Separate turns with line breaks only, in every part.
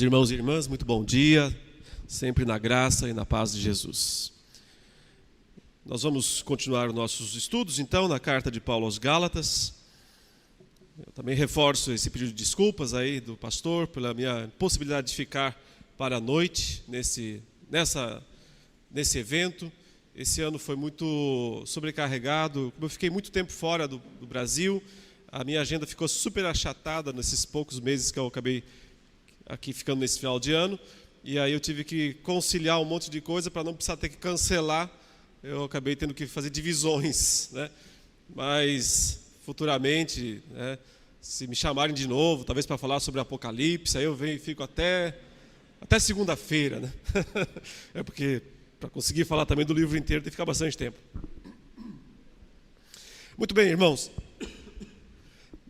Irmãos e irmãs, muito bom dia, sempre na graça e na paz de Jesus. Nós vamos continuar nossos estudos, então, na carta de Paulo aos Gálatas. Eu também reforço esse pedido de desculpas aí do pastor pela minha impossibilidade de ficar para a noite nesse evento. Esse ano foi muito sobrecarregado, como eu fiquei muito tempo fora do Brasil, a minha agenda ficou super achatada nesses poucos meses que eu acabei aqui ficando nesse final de ano, e aí eu tive que conciliar um monte de coisa para não precisar ter que cancelar. Eu acabei tendo que fazer divisões, né? Mas futuramente, né, se me chamarem de novo, talvez para falar sobre Apocalipse, aí eu venho e fico até segunda-feira, né? É porque para conseguir falar também do livro inteiro tem que ficar bastante tempo. Muito bem, irmãos.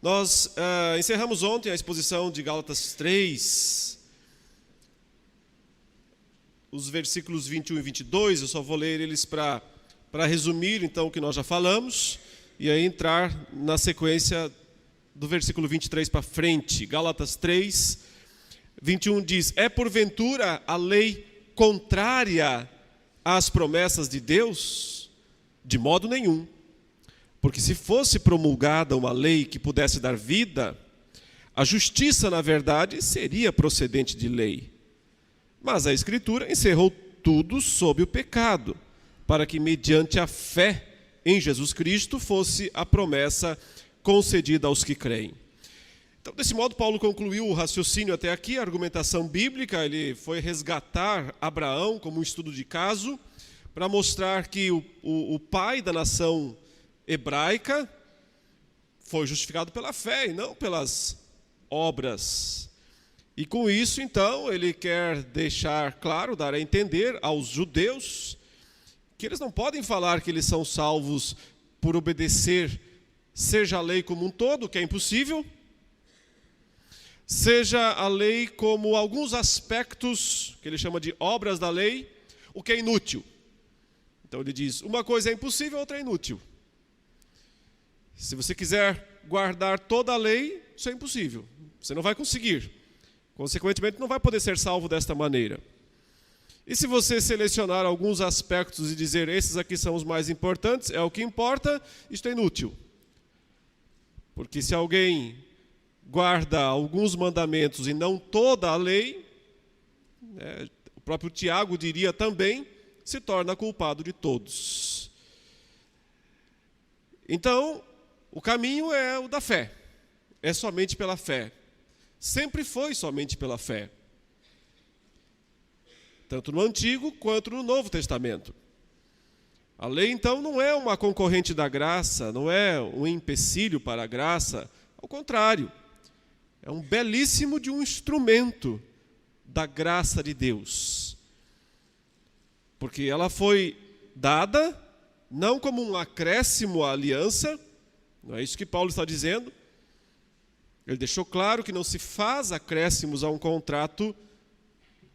Nós encerramos ontem a exposição de Gálatas 3, os versículos 21 e 22, eu só vou ler eles para resumir então o que nós já falamos, e aí entrar na sequência do versículo 23 para frente. Gálatas 3, 21 diz: é porventura a lei contrária às promessas de Deus? De modo nenhum. Porque se fosse promulgada uma lei que pudesse dar vida, a justiça, na verdade, seria procedente de lei. Mas a Escritura encerrou tudo sob o pecado, para que, mediante a fé em Jesus Cristo, fosse a promessa concedida aos que creem. Então, desse modo, Paulo concluiu o raciocínio até aqui, a argumentação bíblica. Ele foi resgatar Abraão como um estudo de caso, para mostrar que o pai da nação hebraica foi justificado pela fé e não pelas obras. E com isso, então, ele quer deixar claro, dar a entender aos judeus que eles não podem falar que eles são salvos por obedecer, seja a lei como um todo, que é impossível, seja a lei como alguns aspectos, que ele chama de obras da lei, o que é inútil. Então ele diz, uma coisa é impossível, outra é inútil. Se você quiser guardar toda a lei, isso é impossível. Você não vai conseguir. Consequentemente, não vai poder ser salvo desta maneira. E se você selecionar alguns aspectos e dizer, esses aqui são os mais importantes, é o que importa, isto é inútil. Porque se alguém guarda alguns mandamentos e não toda a lei, o próprio Tiago diria também, se torna culpado de todos. Então, o caminho é o da fé, é somente pela fé. Sempre foi somente pela fé. Tanto no Antigo quanto no Novo Testamento. A lei, então, não é uma concorrente da graça, não é um empecilho para a graça. Ao contrário, é um belíssimo de um instrumento da graça de Deus. Porque ela foi dada não como um acréscimo à aliança. Não é isso que Paulo está dizendo. Ele deixou claro que não se faz acréscimos a um contrato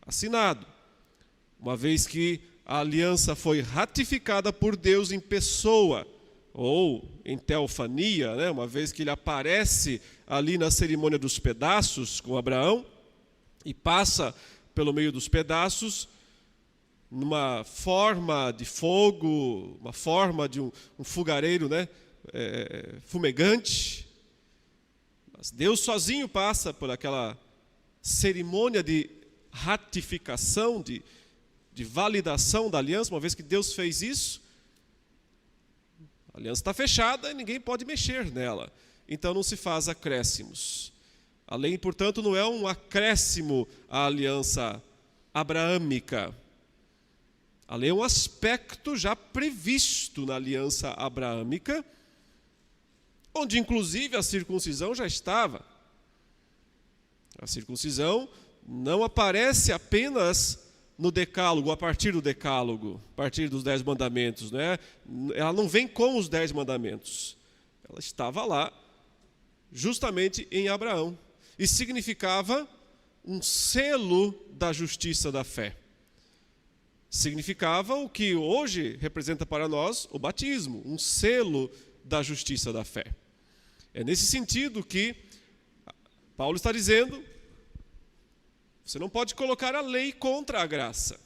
assinado, uma vez que a aliança foi ratificada por Deus em pessoa, ou em teofania, né? Uma vez que ele aparece ali na cerimônia dos pedaços com Abraão, e passa pelo meio dos pedaços, numa forma de fogo, uma forma de um fogareiro, né? Fumegante. Mas Deus sozinho passa por aquela cerimônia de ratificação, de validação da aliança. Uma vez que Deus fez isso, a aliança está fechada e ninguém pode mexer nela. Então não se faz acréscimos. A lei, portanto, não é um acréscimo à aliança abraâmica. A lei é um aspecto já previsto na aliança abraâmica, onde inclusive a circuncisão já estava. A circuncisão não aparece apenas no decálogo, a partir do decálogo, a partir dos 10 mandamentos, né? Ela não vem com os 10 mandamentos. Ela estava lá, justamente em Abraão. E significava um selo da justiça da fé. Significava o que hoje representa para nós o batismo, um selo da justiça da fé. É nesse sentido que Paulo está dizendo Você não pode colocar a lei contra a graça.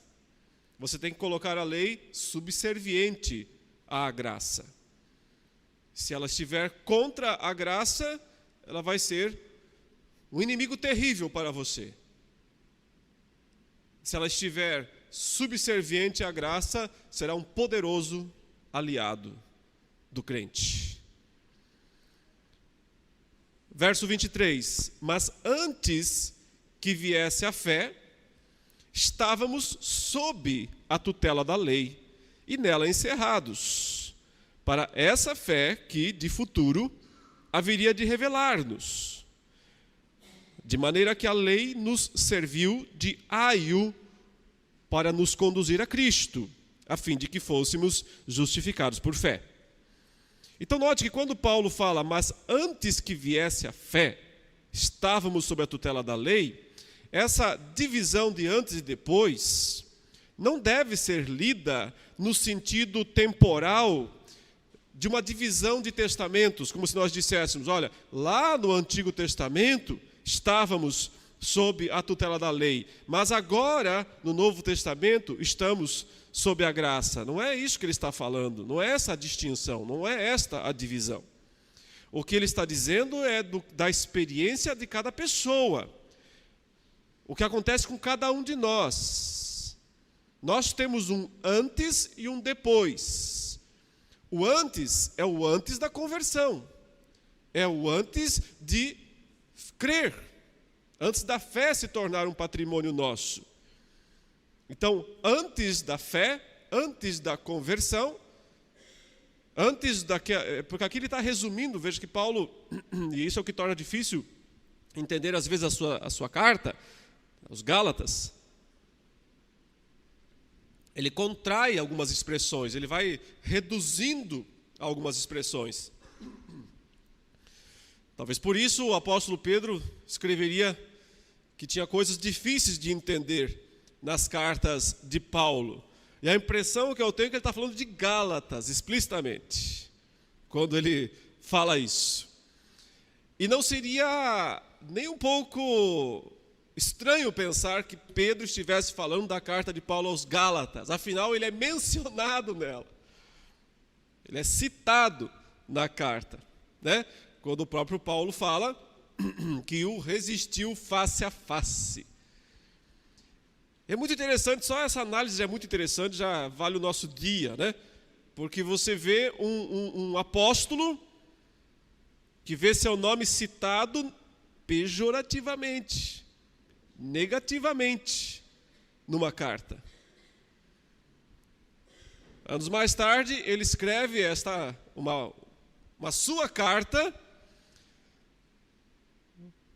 Você tem que colocar a lei subserviente à graça. Se ela estiver contra a graça, ela vai ser um inimigo terrível para você. Se ela estiver subserviente à graça, será um poderoso aliado do crente. Verso 23. Mas antes que viesse a fé, estávamos sob a tutela da lei e nela encerrados, para essa fé que, de futuro, haveria de revelar-nos. De maneira que a lei nos serviu de aio para nos conduzir a Cristo, a fim de que fôssemos justificados por fé. Então note que quando Paulo fala, mas antes que viesse a fé, estávamos sob a tutela da lei, essa divisão de antes e depois não deve ser lida no sentido temporal de uma divisão de testamentos, como se nós disséssemos, olha, lá no Antigo Testamento estávamos sob a tutela da lei, mas agora, no Novo Testamento, estamos sob a graça. Não é isso que ele está falando, não é essa a distinção, não é esta a divisão. O que ele está dizendo é da experiência de cada pessoa. O que acontece com cada um de nós. Nós temos um antes e um depois. O antes é o antes da conversão. É o antes de crer. Antes da fé se tornar um patrimônio nosso. Então, antes da fé, antes da conversão, porque aqui ele está resumindo, veja que Paulo, e isso é o que torna difícil entender às vezes a sua carta, os Gálatas, ele contrai algumas expressões, ele vai reduzindo algumas expressões. Talvez por isso o apóstolo Pedro escreveria que tinha coisas difíceis de entender nas cartas de Paulo. E a impressão que eu tenho é que ele está falando de Gálatas, explicitamente, quando ele fala isso. E não seria nem um pouco estranho pensar que Pedro estivesse falando da carta de Paulo aos Gálatas. Afinal, ele é mencionado nela. Ele é citado na carta, né? Quando o próprio Paulo fala que o resistiu face a face. É muito interessante, só essa análise é muito interessante, já vale o nosso dia, né? Porque você vê um apóstolo que vê seu nome citado pejorativamente, negativamente, numa carta. Anos mais tarde, ele escreve uma sua carta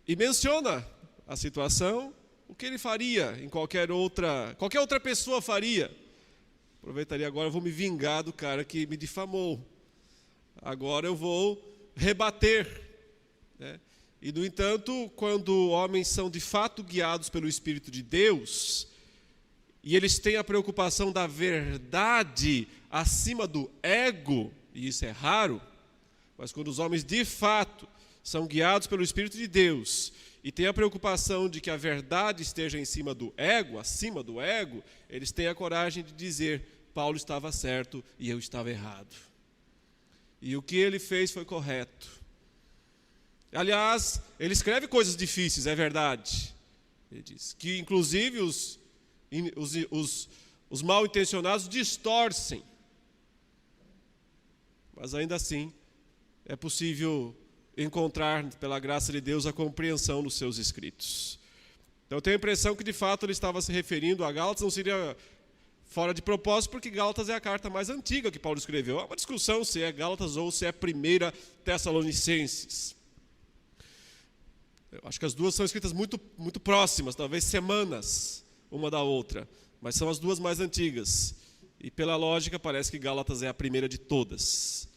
e menciona a situação, o que ele faria em qualquer outra pessoa faria. Aproveitaria agora, eu vou me vingar do cara que me difamou. Agora eu vou rebater, né? E, no entanto, quando homens são de fato guiados pelo Espírito de Deus, e eles têm a preocupação da verdade acima do ego, e isso é raro, mas quando os homens de fato são guiados pelo Espírito de Deus, e têm a preocupação de que a verdade esteja em cima do ego, acima do ego, eles têm a coragem de dizer, Paulo estava certo e eu estava errado. E o que ele fez foi correto. Aliás, ele escreve coisas difíceis, é verdade. Ele diz que, inclusive, os mal intencionados distorcem. Mas ainda assim, é possível encontrar, pela graça de Deus, a compreensão nos seus escritos. Então eu tenho a impressão que de fato ele estava se referindo a Gálatas, não seria fora de propósito, porque Gálatas é a carta mais antiga que Paulo escreveu. Há uma discussão se é Gálatas ou se é 1 Tessalonicenses. Eu acho que as duas são escritas muito, muito próximas, talvez semanas uma da outra, mas são as duas mais antigas. E pela lógica parece que Gálatas é a primeira de todas.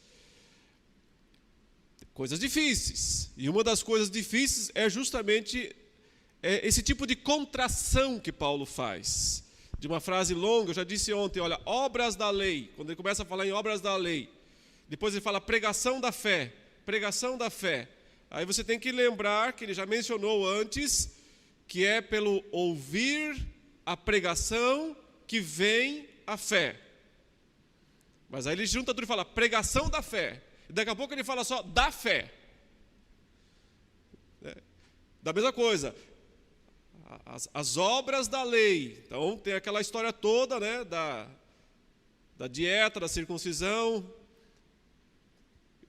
Coisas difíceis. E uma das coisas difíceis é justamente esse tipo de contração que Paulo faz. De uma frase longa, eu já disse ontem, olha, obras da lei. Quando ele começa a falar em obras da lei, depois ele fala pregação da fé, pregação da fé. Aí você tem que lembrar que ele já mencionou antes que é pelo ouvir a pregação que vem a fé. Mas aí ele junta tudo e fala pregação da fé. E daqui a pouco ele fala só da fé. Da mesma coisa, as obras da lei. Então tem aquela história toda, né, da dieta, da circuncisão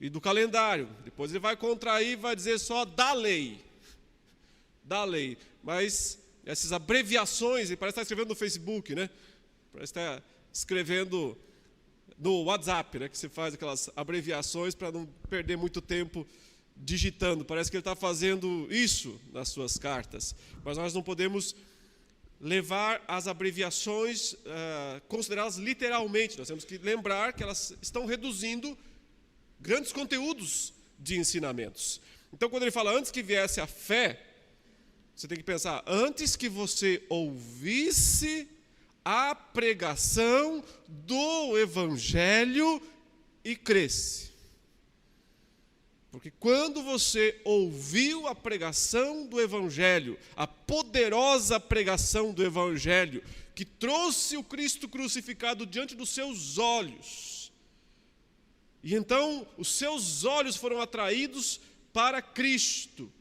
e do calendário. Depois ele vai contrair e vai dizer só da lei. Da lei. Mas essas abreviações, ele parece estar escrevendo no Facebook, né? Parece estar escrevendo no WhatsApp, né? Que você faz aquelas abreviações para não perder muito tempo digitando. Parece que ele está fazendo isso nas suas cartas. Mas nós não podemos levar as abreviações, considerá-las literalmente. Nós temos que lembrar que elas estão reduzindo grandes conteúdos de ensinamentos. Então, quando ele fala antes que viesse a fé, você tem que pensar, antes que você ouvisse a pregação do Evangelho e cresce. Porque quando você ouviu a pregação do Evangelho, a poderosa pregação do Evangelho, que trouxe o Cristo crucificado diante dos seus olhos, e então os seus olhos foram atraídos para Cristo,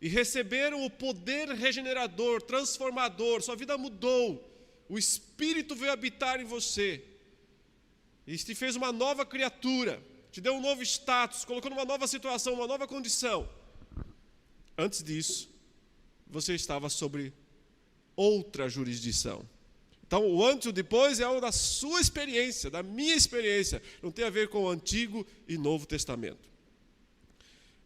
e receberam o poder regenerador, transformador, sua vida mudou, o Espírito veio habitar em você, e te fez uma nova criatura, te deu um novo status, colocou numa nova situação, uma nova condição. Antes disso, você estava sobre outra jurisdição. Então, o antes e o depois é algo da sua experiência, da minha experiência. Não tem a ver com o Antigo e Novo Testamento.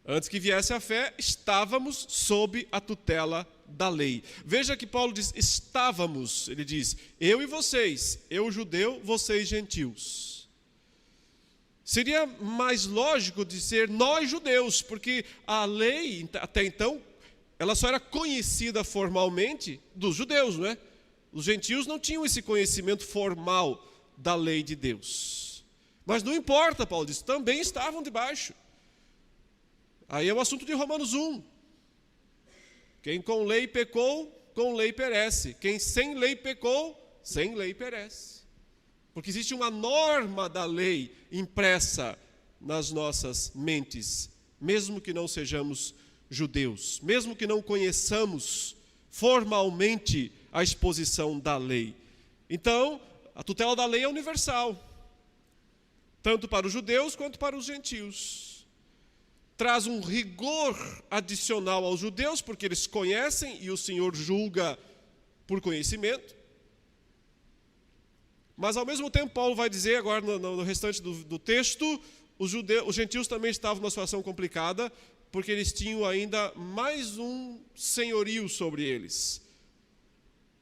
Antes que viesse a fé, estávamos sob a tutela da lei. Veja que Paulo diz, estávamos, ele diz, eu e vocês, eu judeu, vocês gentios. Seria mais lógico dizer nós judeus, porque a lei, até então, ela só era conhecida formalmente dos judeus, não é? Os gentios não tinham esse conhecimento formal da lei de Deus. Mas não importa, Paulo diz, também estavam debaixo. Aí é o assunto de Romanos 1. Quem com lei pecou, com lei perece. Quem sem lei pecou, sem lei perece. Porque existe uma norma da lei impressa nas nossas mentes, mesmo que não sejamos judeus, mesmo que não conheçamos formalmente a exposição da lei. Então, a tutela da lei é universal, tanto para os judeus quanto para os gentios. Traz um rigor adicional aos judeus, porque eles conhecem e o Senhor julga por conhecimento. Mas ao mesmo tempo, Paulo vai dizer agora no restante do texto, os gentios também estavam numa situação complicada, porque eles tinham ainda mais um senhorio sobre eles,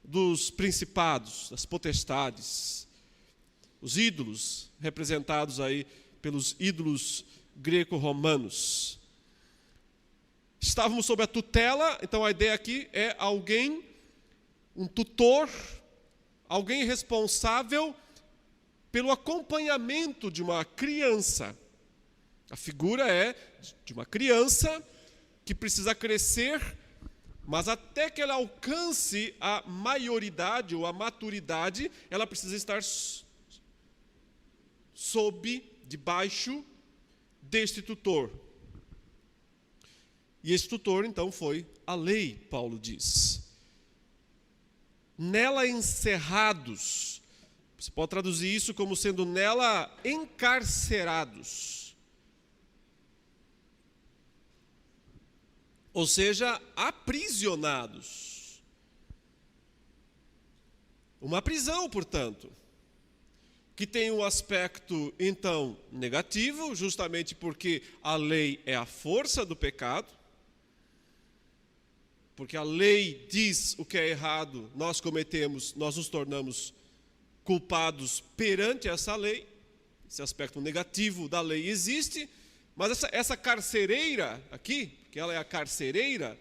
dos principados, das potestades, os ídolos, representados aí pelos ídolos greco-romanos. Estávamos sob a tutela, então a ideia aqui é alguém, um tutor, alguém responsável pelo acompanhamento de uma criança. A figura é de uma criança que precisa crescer, mas até que ela alcance a maioridade ou a maturidade, ela precisa estar debaixo deste tutor. E esse tutor, então, foi a lei, Paulo diz. Nela encerrados, você pode traduzir isso como sendo nela encarcerados. Ou seja, aprisionados. Uma prisão, portanto, que tem um aspecto, então, negativo, justamente porque a lei é a força do pecado. Porque a lei diz o que é errado, nós cometemos, nós nos tornamos culpados perante essa lei. Esse aspecto negativo da lei existe, mas essa carcereira aqui, que ela é a carcereira,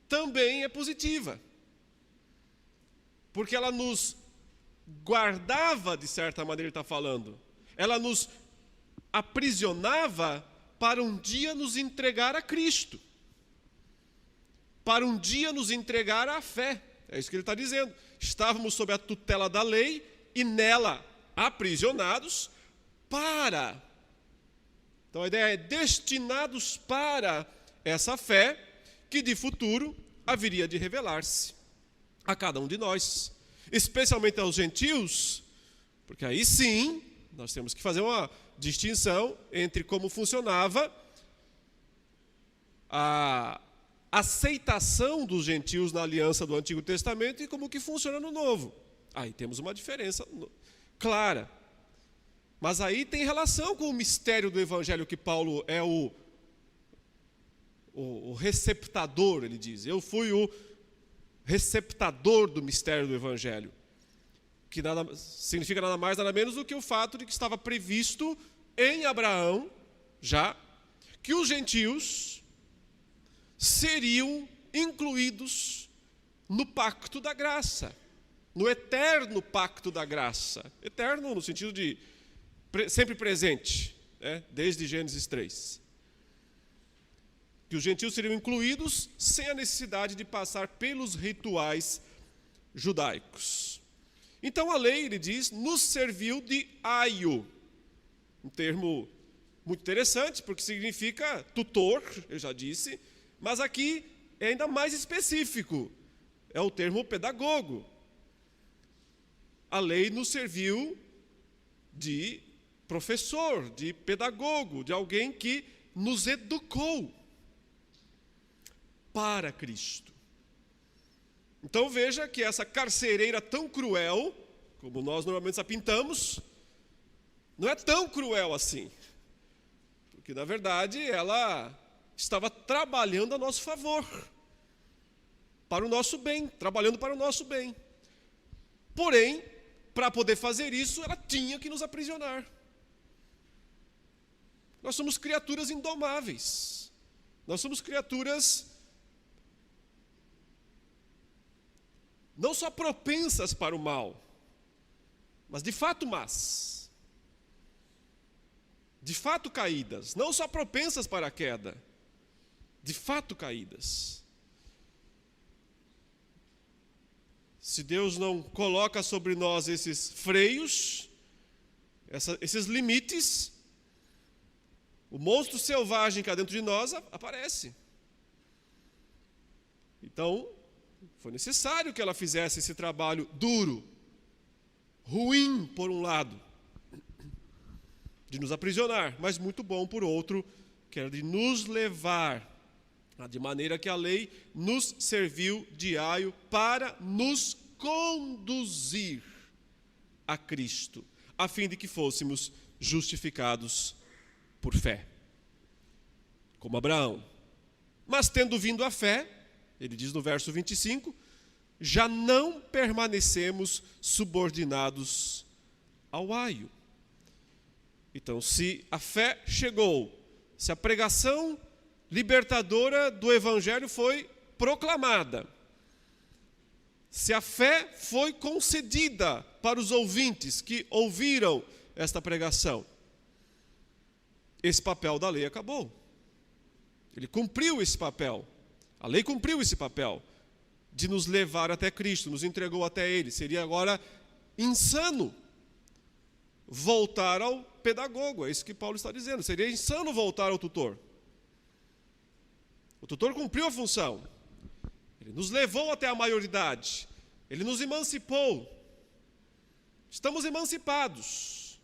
também é positiva. Porque ela nos guardava, de certa maneira ele está falando, ela nos aprisionava para um dia nos entregar a Cristo. para um dia nos entregar à fé. É isso que ele está dizendo. Estávamos sob a tutela da lei e nela aprisionados para. Então a ideia é destinados para essa fé que de futuro haveria de revelar-se a cada um de nós, especialmente aos gentios, porque aí sim nós temos que fazer uma distinção entre como funcionava a aceitação dos gentios na aliança do Antigo Testamento e como que funciona no Novo. Aí temos uma diferença clara. Mas aí tem relação com o mistério do Evangelho, que Paulo é o receptador, ele diz. Eu fui o receptador do mistério do Evangelho. Que significa nada mais, nada menos do que o fato de que estava previsto em Abraão, já, que os gentios seriam incluídos no pacto da graça, no eterno pacto da graça. Eterno no sentido de sempre presente, né? Desde Gênesis 3. Que os gentios seriam incluídos sem a necessidade de passar pelos rituais judaicos. Então a lei, ele diz, nos serviu de aio, um termo muito interessante, porque significa tutor, eu já disse, mas aqui é ainda mais específico, é o termo pedagogo. A lei nos serviu de professor, de pedagogo, de alguém que nos educou para Cristo. Então veja que essa carcereira tão cruel, como nós normalmente a pintamos, não é tão cruel assim. Porque na verdade ela estava trabalhando a nosso favor, para o nosso bem, trabalhando para o nosso bem. Porém, para poder fazer isso, ela tinha que nos aprisionar. Nós somos criaturas indomáveis. Nós somos criaturas não só propensas para o mal, mas de fato más. De fato caídas. Não só propensas para a queda, de fato caídas. Se Deus não coloca sobre nós esses freios, esses limites, o monstro selvagem que há dentro de nós aparece. Então, foi necessário que ela fizesse esse trabalho duro, ruim por um lado, de nos aprisionar, mas muito bom por outro, que era de nos levar, de maneira que a lei nos serviu de aio para nos conduzir a Cristo, a fim de que fôssemos justificados por fé, como Abraão. Mas tendo vindo a fé, ele diz no verso 25, já não permanecemos subordinados ao aio. Então, se a fé chegou, se a pregação libertadora do Evangelho foi proclamada, se a fé foi concedida para os ouvintes que ouviram esta pregação, esse papel da lei acabou. Ele cumpriu esse papel. A lei cumpriu esse papel de nos levar até Cristo, nos entregou até Ele. Seria agora insano voltar ao pedagogo, é isso que Paulo está dizendo. Seria insano voltar ao tutor. O tutor cumpriu a função. Ele nos levou até a maioridade. Ele nos emancipou. Estamos emancipados.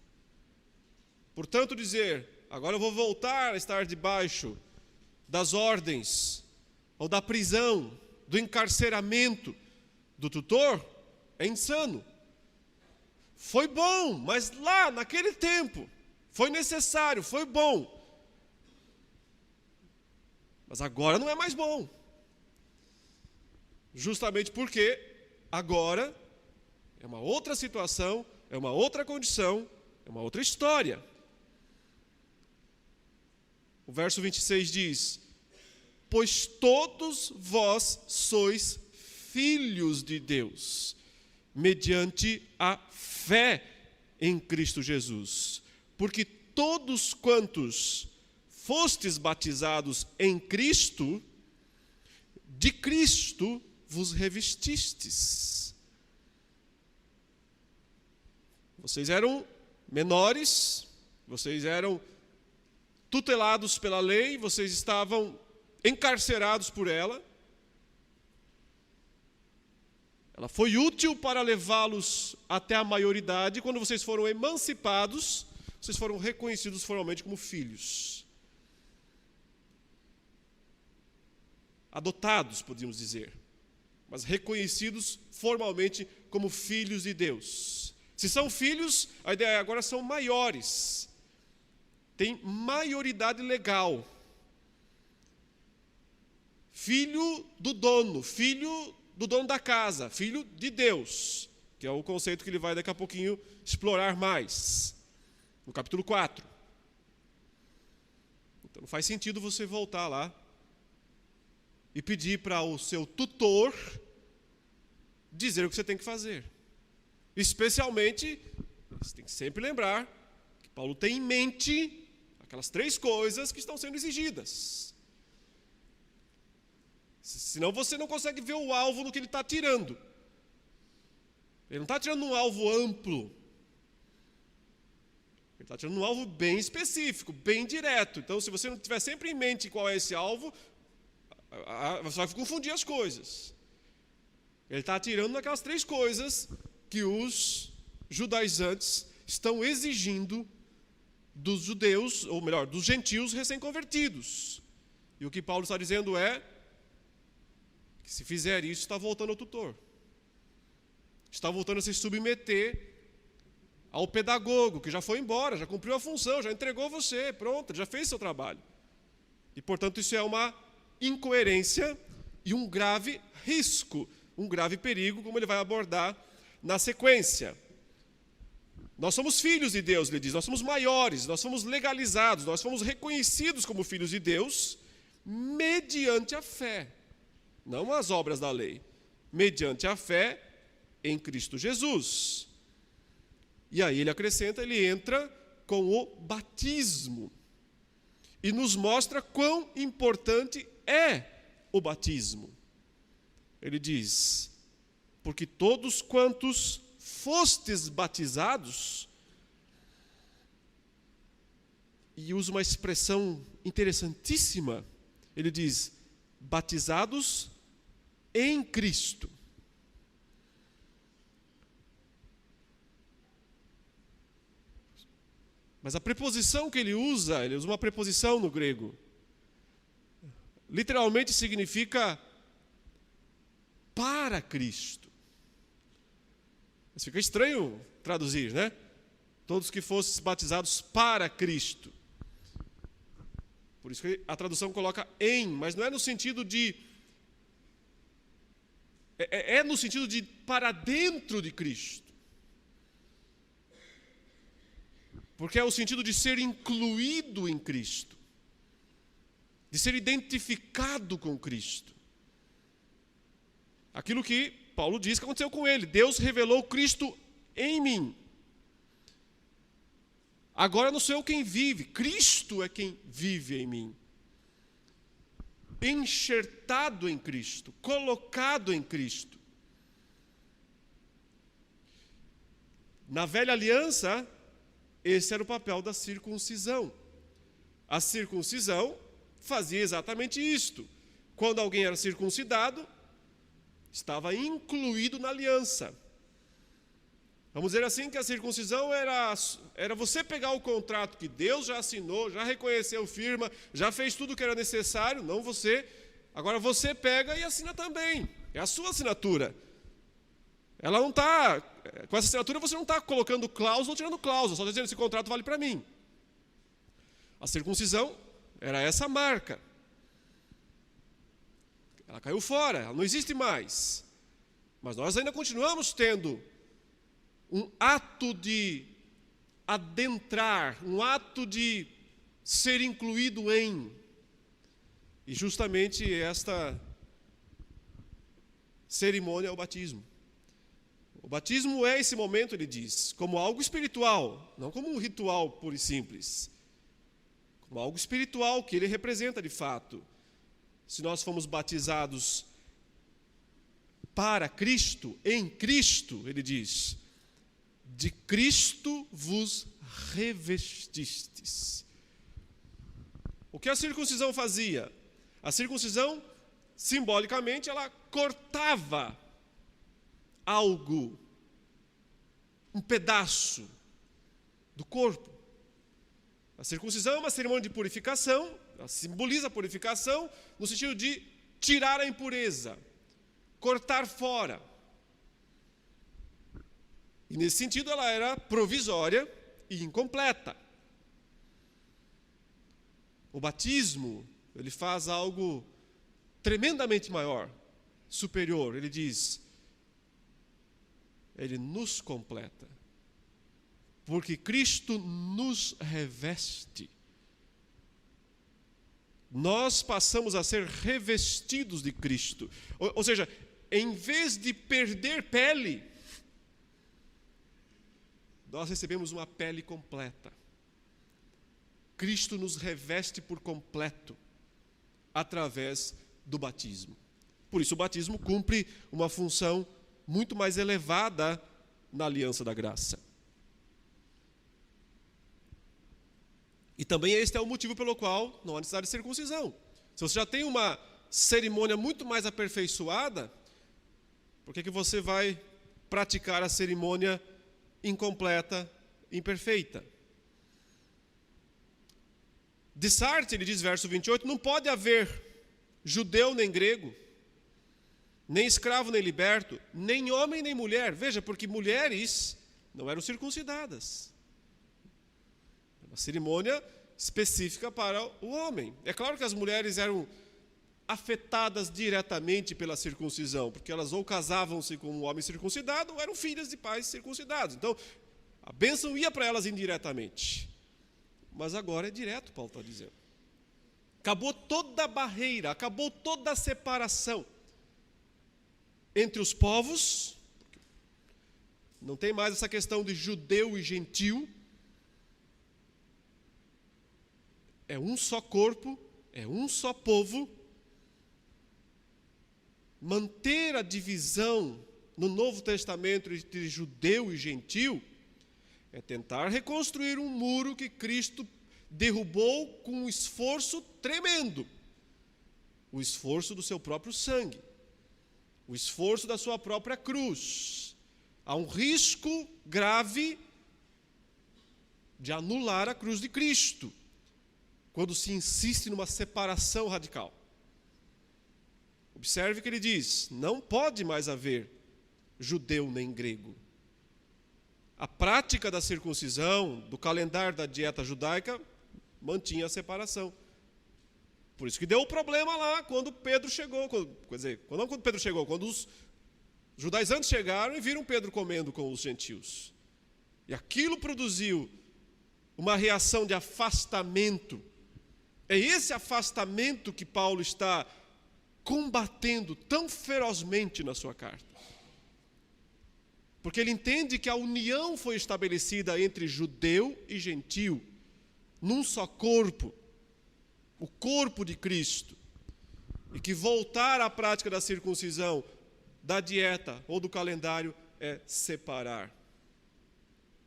Portanto, dizer, agora eu vou voltar a estar debaixo das ordens ou da prisão, do encarceramento do tutor, é insano. Foi bom, mas lá, naquele tempo, foi necessário, foi bom. Mas agora não é mais bom. Justamente porque agora é uma outra situação, é uma outra condição, é uma outra história. O verso 26 diz: pois todos vós sois filhos de Deus, mediante a fé em Cristo Jesus. Porque todos quantos fostes batizados em Cristo, de Cristo vos revestistes. Vocês eram menores, vocês eram tutelados pela lei, vocês estavam encarcerados por ela. Ela foi útil para levá-los até a maioridade. Quando vocês foram emancipados, vocês foram reconhecidos formalmente como filhos. Adotados, podíamos dizer, mas reconhecidos formalmente como filhos de Deus. Se são filhos, a ideia agora são maiores. Tem maioridade legal. Filho do dono, filho do dono da casa, filho de Deus, que é o conceito que ele vai daqui a pouquinho explorar mais, no capítulo 4. Então não faz sentido você voltar lá e pedir para o seu tutor dizer o que você tem que fazer. Especialmente, você tem que sempre lembrar que Paulo tem em mente aquelas 3 coisas que estão sendo exigidas. Senão você não consegue ver o alvo no que ele está atirando. Ele não está atirando num alvo amplo. Ele está atirando num alvo bem específico, bem direto. Então, se você não tiver sempre em mente qual é esse alvo, você vai confundir as coisas. Ele está atirando naquelas 3 coisas que os judaizantes estão exigindo dos judeus, ou melhor, dos gentios recém-convertidos. E o que Paulo está dizendo é que se fizer isso, está voltando ao tutor. Está voltando a se submeter ao pedagogo, que já foi embora, já cumpriu a função, já entregou você, pronto, já fez seu trabalho. E, portanto, isso é uma incoerência e um grave risco, um grave perigo, como ele vai abordar na sequência. Nós somos filhos de Deus, ele diz, nós somos maiores, nós somos legalizados, nós fomos reconhecidos como filhos de Deus mediante a fé. Não as obras da lei, mediante a fé em Cristo Jesus. E aí ele acrescenta, ele entra com o batismo e nos mostra quão importante é o batismo. Ele diz, porque todos quantos fostes batizados, e usa uma expressão interessantíssima, ele diz, batizados em Cristo. Mas a preposição que ele usa uma preposição no grego. Literalmente significa para Cristo. Mas fica estranho traduzir, né? Todos que fossem batizados para Cristo. Por isso que a tradução coloca em, mas não é no sentido de... É no sentido de para dentro de Cristo. Porque é o sentido de ser incluído em Cristo. De ser identificado com Cristo. Aquilo que Paulo diz que aconteceu com ele. Deus revelou Cristo em mim. Agora não sou eu quem vive, Cristo é quem vive em mim. Enxertado em Cristo, colocado em Cristo. Na velha aliança, esse era o papel da circuncisão. A circuncisão fazia exatamente isto. Quando alguém era circuncidado, estava incluído na aliança. Vamos dizer assim que a circuncisão era você pegar o contrato que Deus já assinou, já reconheceu firma, já fez tudo o que era necessário, não você. Agora você pega e assina também. É a sua assinatura. Ela não está... Com essa assinatura você não está colocando cláusula ou tirando cláusula, só está dizendo esse contrato vale para mim. A circuncisão era essa marca. Ela caiu fora, ela não existe mais. Mas nós ainda continuamos tendo um ato de adentrar, um ato de ser incluído em. E justamente esta cerimônia é o batismo. O batismo é esse momento, ele diz, como algo espiritual, não como um ritual puro e simples. Como algo espiritual que ele representa de fato. se nós fomos batizados para Cristo, em Cristo, ele diz, de Cristo vos revestistes. O que a circuncisão fazia? A circuncisão, simbolicamente, ela cortava algo, um pedaço do corpo. A circuncisão é uma cerimônia de purificação, ela simboliza a purificação no sentido de tirar a impureza, cortar fora. E nesse sentido ela era provisória e incompleta. O batismo, ele faz algo tremendamente maior, superior. Ele diz, ele nos completa. Porque Cristo nos reveste. Nós passamos a ser revestidos de Cristo. Ou seja, em vez de perder pele, nós recebemos uma pele completa. Cristo nos reveste por completo através do batismo. Por isso o batismo cumpre uma função muito mais elevada na aliança da graça. E também este é o motivo pelo qual não há necessidade de circuncisão. Se você já tem uma cerimônia muito mais aperfeiçoada, por que você vai praticar a cerimônia incompleta, imperfeita? De Sartre, ele diz, verso 28, não pode haver judeu nem grego, nem escravo nem liberto, nem homem nem mulher. Veja, porque mulheres não eram circuncidadas. Uma cerimônia específica para o homem. É claro que as mulheres eram afetadas diretamente pela circuncisão, porque elas ou casavam-se com um homem circuncidado ou eram filhas de pais circuncidados. Então, a bênção ia para elas indiretamente. Mas agora é direto, Paulo está dizendo. Acabou toda a barreira, acabou toda a separação entre os povos. Não tem mais essa questão de judeu e gentil. É um só corpo, é um só povo. Manter a divisão no Novo Testamento entre judeu e gentil é tentar reconstruir um muro que Cristo derrubou com um esforço tremendo. O esforço do seu próprio sangue. O esforço da sua própria cruz. Há um risco grave de anular a cruz de Cristo, quando se insiste numa separação radical. Observe que ele diz, não pode mais haver judeu nem grego. A prática da circuncisão, do calendário da dieta judaica, mantinha a separação. Por isso que deu o problema lá quando Pedro chegou. Quando Pedro chegou, quando os judaizantes chegaram e viram Pedro comendo com os gentios. E aquilo produziu uma reação de afastamento. É esse afastamento que Paulo está combatendo tão ferozmente na sua carta. Porque ele entende que a união foi estabelecida entre judeu e gentil, num só corpo, o corpo de Cristo. E que voltar à prática da circuncisão, da dieta ou do calendário é separar.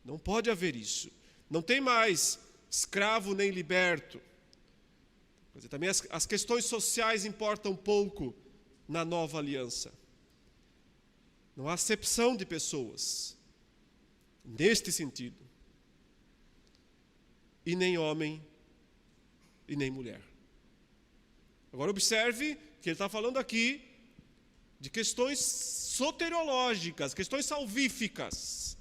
Não pode haver isso. Não tem mais escravo nem liberto. Quer dizer, também as questões sociais importam pouco na nova aliança. Não há acepção de pessoas, neste sentido. E nem homem, e nem mulher. Agora observe que ele está falando aqui de questões soteriológicas, questões salvíficas.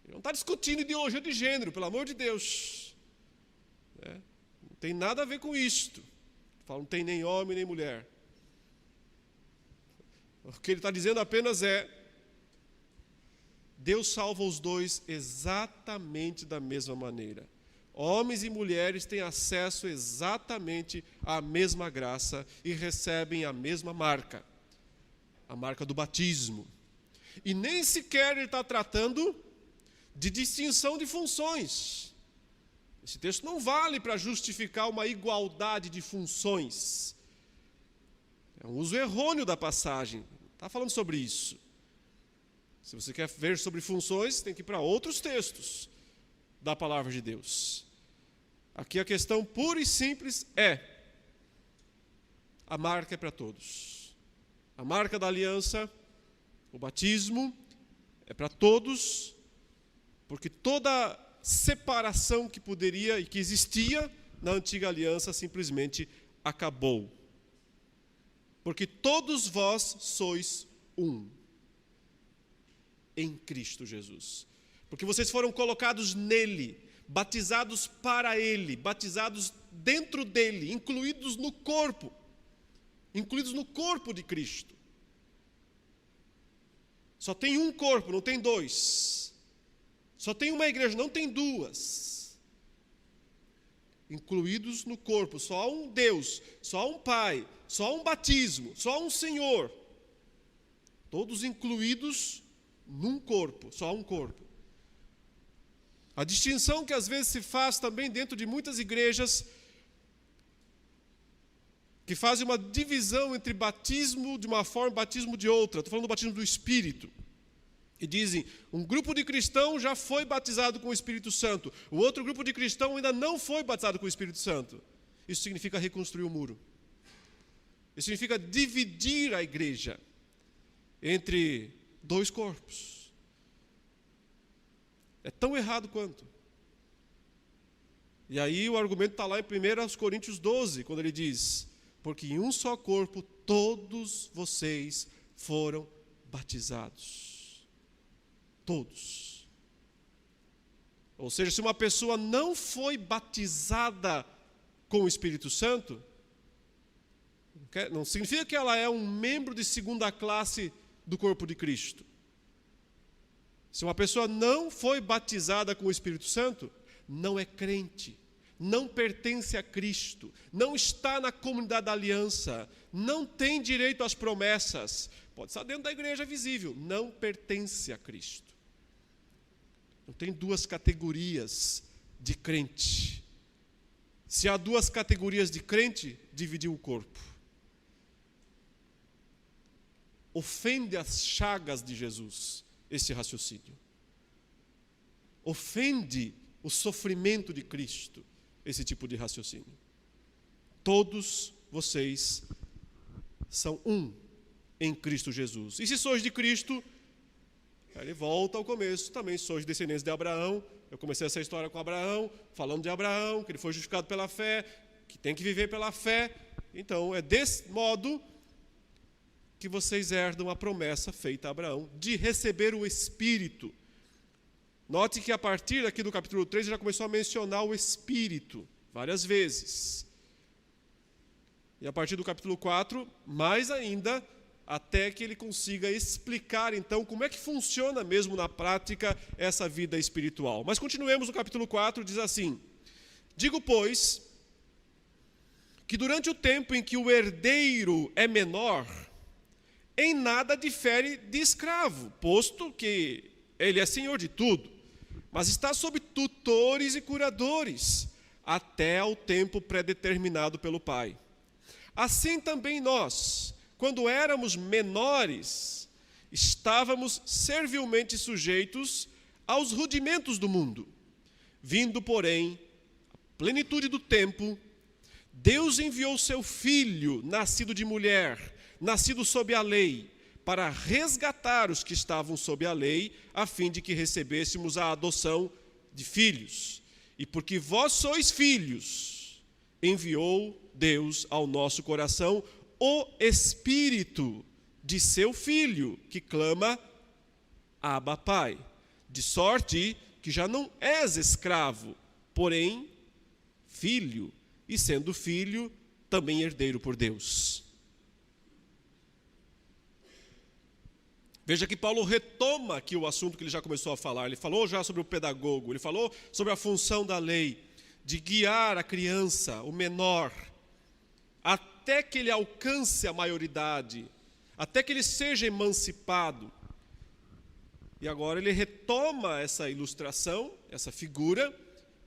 Ele não está discutindo ideologia de gênero, pelo amor de Deus. Não tem nada a ver com isto. Fala, não tem nem homem, nem mulher. O que ele está dizendo apenas é, Deus salva os dois exatamente da mesma maneira. Homens e mulheres têm acesso exatamente à mesma graça e recebem a mesma marca, a marca do batismo. E nem sequer ele está tratando de distinção de funções. Esse texto não vale para justificar uma igualdade de funções. É um uso errôneo da passagem. Não está falando sobre isso. Se você quer ver sobre funções, tem que ir para outros textos da palavra de Deus. Aqui a questão pura e simples é: a marca é para todos. A marca da aliança, o batismo, é para todos, porque toda separação que poderia e que existia na antiga aliança simplesmente acabou. Porque todos vós sois um em Cristo Jesus. Porque vocês foram colocados nele, batizados para ele, batizados dentro dele, incluídos no corpo de Cristo. Só tem um corpo, não tem dois. Só tem uma igreja, não tem duas. Incluídos no corpo, só há um Deus, só há um Pai, só há um batismo, só há um Senhor. Todos incluídos num corpo, só há um corpo. A distinção que às vezes se faz também dentro de muitas igrejas, que fazem uma divisão entre batismo de uma forma e batismo de outra. Estou falando do batismo do Espírito. E dizem, um grupo de cristãos já foi batizado com o Espírito Santo, o outro grupo de cristãos ainda não foi batizado com o Espírito Santo. Isso significa reconstruir o muro. Isso significa dividir a igreja entre dois corpos. É tão errado quanto. E aí o argumento está lá em 1 Coríntios 12, quando ele diz: porque em um só corpo todos vocês foram batizados. Todos. Ou seja, se uma pessoa não foi batizada com o Espírito Santo, não significa que ela é um membro de segunda classe do corpo de Cristo. Se uma pessoa não foi batizada com o Espírito Santo, não é crente, não pertence a Cristo, não está na comunidade da aliança, não tem direito às promessas, pode estar dentro da igreja visível, não pertence a Cristo. Não tem duas categorias de crente. Se há duas categorias de crente, dividiu o corpo. Ofende as chagas de Jesus, esse raciocínio. Ofende o sofrimento de Cristo, esse tipo de raciocínio. Todos vocês são um em Cristo Jesus. E se sois de Cristo, ele volta ao começo, também sois descendentes de Abraão. Eu comecei essa história com Abraão, falando de Abraão, que ele foi justificado pela fé, que tem que viver pela fé. Então, é desse modo que vocês herdam a promessa feita a Abraão, de receber o Espírito. Note que a partir aqui do capítulo 3, ele já começou a mencionar o Espírito, várias vezes. E a partir do capítulo 4, mais ainda, até que ele consiga explicar, então, como é que funciona mesmo na prática essa vida espiritual. Mas continuemos no capítulo 4, diz assim: digo, pois, que durante o tempo em que o herdeiro é menor, em nada difere de escravo, posto que ele é senhor de tudo, mas está sob tutores e curadores, até ao tempo predeterminado pelo Pai. Assim também nós, quando éramos menores, estávamos servilmente sujeitos aos rudimentos do mundo. Vindo, porém, a plenitude do tempo, Deus enviou seu Filho, nascido de mulher, nascido sob a lei, para resgatar os que estavam sob a lei, a fim de que recebêssemos a adoção de filhos. E porque vós sois filhos, enviou Deus ao nosso coração o Espírito de seu Filho, que clama, Abba, Pai. De sorte que já não és escravo, porém filho, e sendo filho, também herdeiro por Deus. Veja que Paulo retoma aqui o assunto que ele já começou a falar. Ele falou já sobre o pedagogo, ele falou sobre a função da lei, de guiar a criança, o menor, até que ele alcance a maioridade, até que ele seja emancipado. E agora ele retoma essa ilustração, essa figura,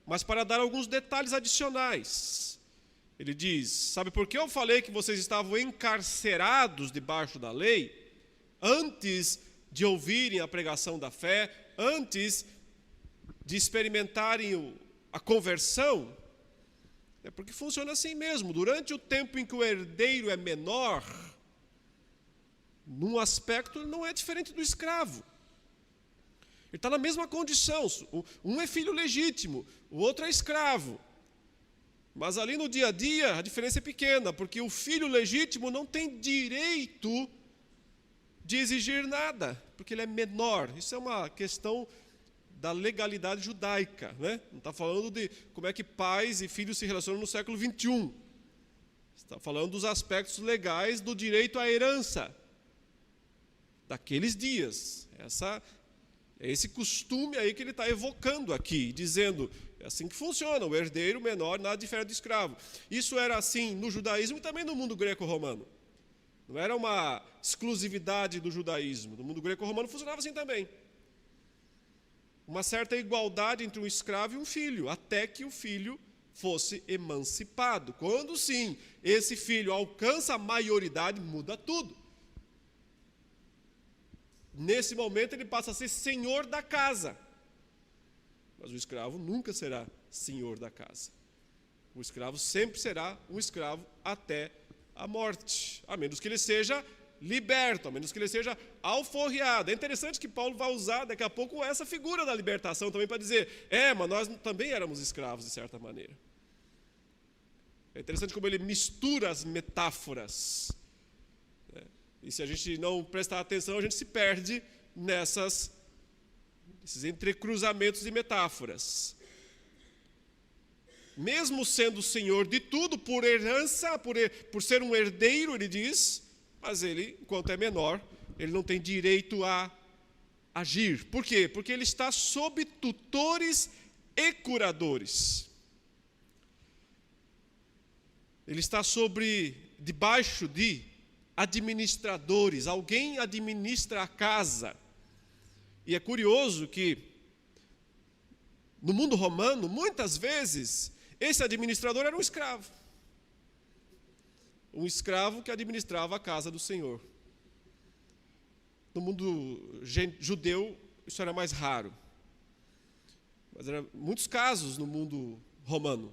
mas para dar alguns detalhes adicionais. Ele diz: sabe por que eu falei que vocês estavam encarcerados debaixo da lei? Antes de ouvirem a pregação da fé, antes de experimentarem a conversão, é porque funciona assim mesmo. Durante o tempo em que o herdeiro é menor, num aspecto ele não é diferente do escravo. Ele está na mesma condição. Um é filho legítimo, o outro é escravo. Mas ali no dia a dia a diferença é pequena, porque o filho legítimo não tem direito de exigir nada, porque ele é menor. Isso é uma questão da legalidade judaica, né? Não está falando de como é que pais e filhos se relacionam no século 21. Está falando dos aspectos legais do direito à herança daqueles dias. É esse costume aí que ele está evocando aqui, dizendo: é assim que funciona, o herdeiro menor nada difere do escravo. Isso era assim no judaísmo e também no mundo greco-romano. Não era uma exclusividade do judaísmo. No mundo greco-romano funcionava assim também. Uma certa igualdade entre um escravo e um filho, até que o filho fosse emancipado. Quando sim, esse filho alcança a maioridade, muda tudo. Nesse momento ele passa a ser senhor da casa. Mas o escravo nunca será senhor da casa. O escravo sempre será um escravo até a morte, a menos que ele seja liberto, a menos que ele seja alforriado. É interessante que Paulo vai usar daqui a pouco essa figura da libertação também para dizer: mas nós também éramos escravos de certa maneira. É interessante como ele mistura as metáforas. E se a gente não prestar atenção, a gente se perde nesses entrecruzamentos de metáforas. Mesmo sendo senhor de tudo, por herança, por ser um herdeiro, ele diz, mas ele, enquanto é menor, ele não tem direito a agir. Por quê? Porque ele está sob tutores e curadores. Ele está debaixo de administradores. Alguém administra a casa. E é curioso que, no mundo romano, muitas vezes, esse administrador era um escravo. Um escravo que administrava a casa do Senhor. No mundo judeu, isso era mais raro. Mas eram muitos casos no mundo romano.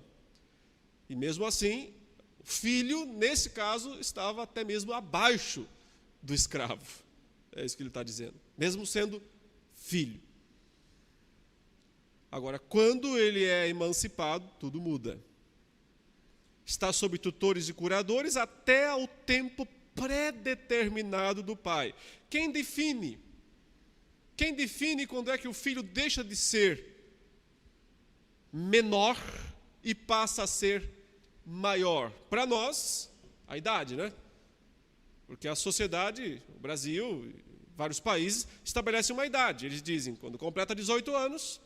E mesmo assim, o filho, nesse caso, estava até mesmo abaixo do escravo. É isso que ele está dizendo. Mesmo sendo filho. Agora, quando ele é emancipado, tudo muda. Está sob tutores e curadores até ao tempo pré-determinado do pai. Quem define quando é que o filho deixa de ser menor e passa a ser maior? Para nós, a idade, né? Porque a sociedade, o Brasil, vários países, estabelecem uma idade. Eles dizem, quando completa 18 anos,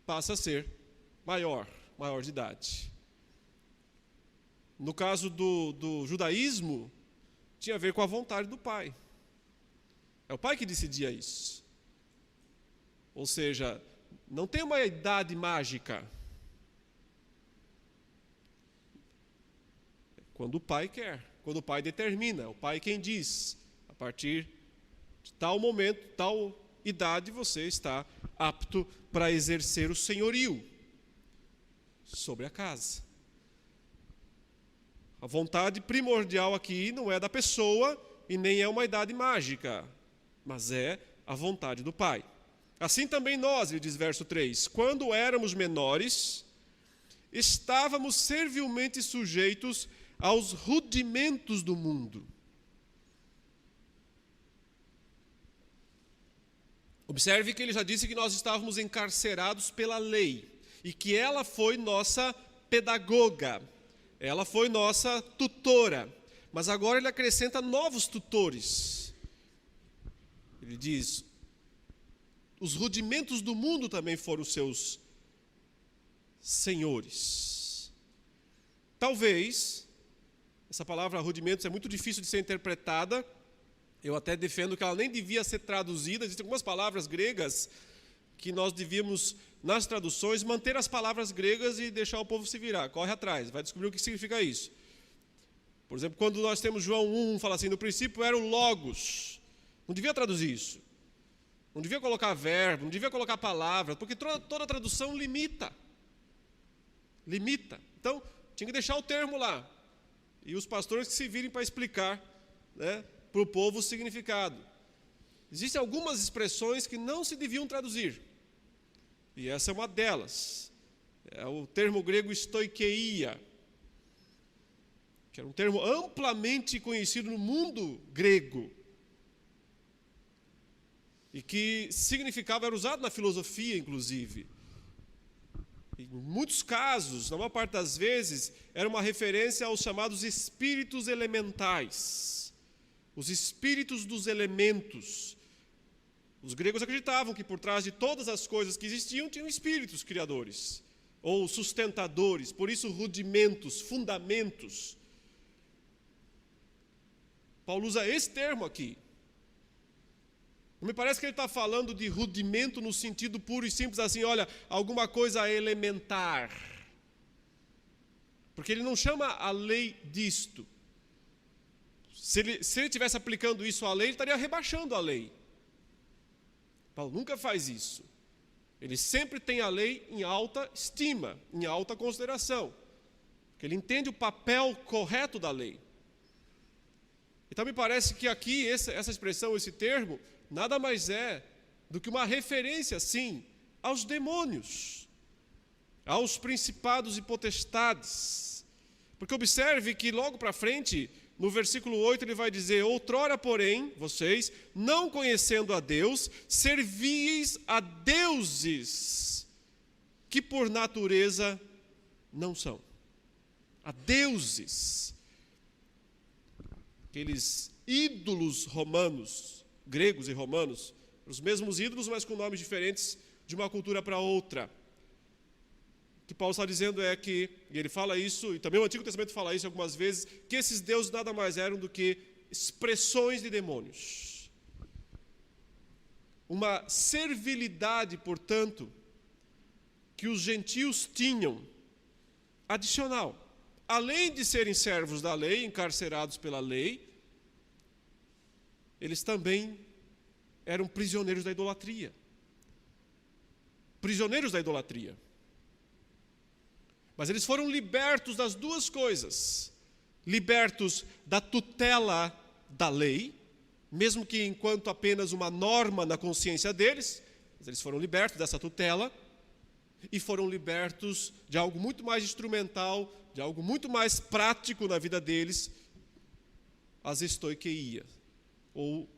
passa a ser maior de idade. No caso do judaísmo, tinha a ver com a vontade do pai. É o pai que decidia isso. Ou seja, não tem uma idade mágica. Quando o pai quer, quando o pai determina, é o pai quem diz: a partir de tal momento, tal idade, você está apto para exercer o senhorio sobre a casa. A vontade primordial aqui não é da pessoa e nem é uma idade mágica, mas é a vontade do Pai. Assim também nós, ele diz verso 3, quando éramos menores, estávamos servilmente sujeitos aos rudimentos do mundo. Observe que ele já disse que nós estávamos encarcerados pela lei e que ela foi nossa pedagoga, ela foi nossa tutora, mas agora ele acrescenta novos tutores. Ele diz, os rudimentos do mundo também foram seus senhores. Talvez, essa palavra rudimentos é muito difícil de ser interpretada. Eu até defendo que ela nem devia ser traduzida. Existem algumas palavras gregas que nós devíamos, nas traduções, manter as palavras gregas e deixar o povo se virar. Corre atrás, vai descobrir o que significa isso. Por exemplo, quando nós temos João 1, fala assim, no princípio era o Logos. Não devia traduzir isso. Não devia colocar verbo, não devia colocar palavra, porque toda tradução limita. Limita. Então, tinha que deixar o termo lá. E os pastores que se virem para explicar, né, para o povo o significado. Existem algumas expressões que não se deviam traduzir. E essa é uma delas. É o termo grego stoikeia, que era um termo amplamente conhecido no mundo grego. E que significava, era usado na filosofia, inclusive. Em muitos casos, na maior parte das vezes, era uma referência aos chamados espíritos elementais. Os espíritos dos elementos. Os gregos acreditavam que por trás de todas as coisas que existiam, tinham espíritos criadores, ou sustentadores, por isso rudimentos, fundamentos. Paulo usa esse termo aqui. Não me parece que ele está falando de rudimento no sentido puro e simples assim, olha, alguma coisa elementar. Porque ele não chama a lei disto. Se ele estivesse aplicando isso à lei, ele estaria rebaixando a lei. Paulo nunca faz isso. Ele sempre tem a lei em alta estima, em alta consideração. Porque ele entende o papel correto da lei. Então me parece que aqui essa expressão, esse termo, nada mais é do que uma referência, sim, aos demônios, aos principados e potestades. Porque observe que logo para frente, no versículo 8, ele vai dizer, outrora, porém, vocês, não conhecendo a Deus, servíeis a deuses que por natureza não são. A deuses. Aqueles ídolos romanos, gregos e romanos, os mesmos ídolos, mas com nomes diferentes de uma cultura para outra. O que Paulo está dizendo é que, e ele fala isso, e também o Antigo Testamento fala isso algumas vezes, que esses deuses nada mais eram do que expressões de demônios. Uma servilidade, portanto, que os gentios tinham, adicional. Além de serem servos da lei, encarcerados pela lei, eles também eram prisioneiros da idolatria. Prisioneiros da idolatria. Mas eles foram libertos das duas coisas. Libertos da tutela da lei, mesmo que enquanto apenas uma norma na consciência deles, mas eles foram libertos dessa tutela, e foram libertos de algo muito mais instrumental, de algo muito mais prático na vida deles, as estoiqueias, ou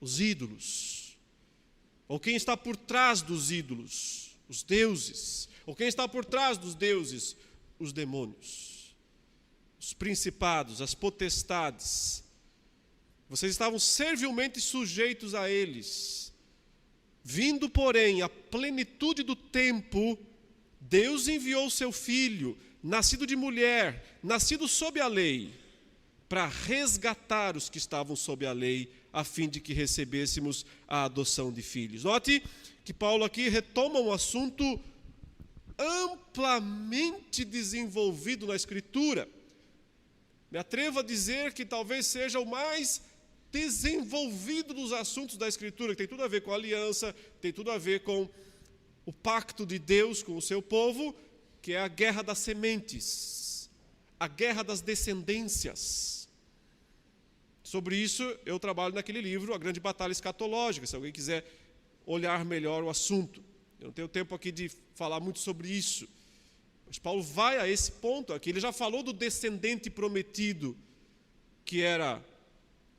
os ídolos, ou quem está por trás dos ídolos, os deuses, ou quem está por trás dos deuses, os demônios, os principados, as potestades. Vocês estavam servilmente sujeitos a eles. Vindo, porém, a plenitude do tempo, Deus enviou o seu Filho, nascido de mulher, nascido sob a lei, para resgatar os que estavam sob a lei, a fim de que recebêssemos a adoção de filhos. Note que Paulo aqui retoma um assunto amplamente desenvolvido na Escritura. Me atrevo a dizer que talvez seja o mais desenvolvido dos assuntos da Escritura, que tem tudo a ver com a aliança, tem tudo a ver com o pacto de Deus com o seu povo, que é a guerra das sementes, a guerra das descendências. Sobre isso eu trabalho naquele livro, A Grande Batalha Escatológica, se alguém quiser olhar melhor o assunto. Eu não tenho tempo aqui de falar muito sobre isso. Mas Paulo vai a esse ponto aqui. Ele já falou do descendente prometido, que era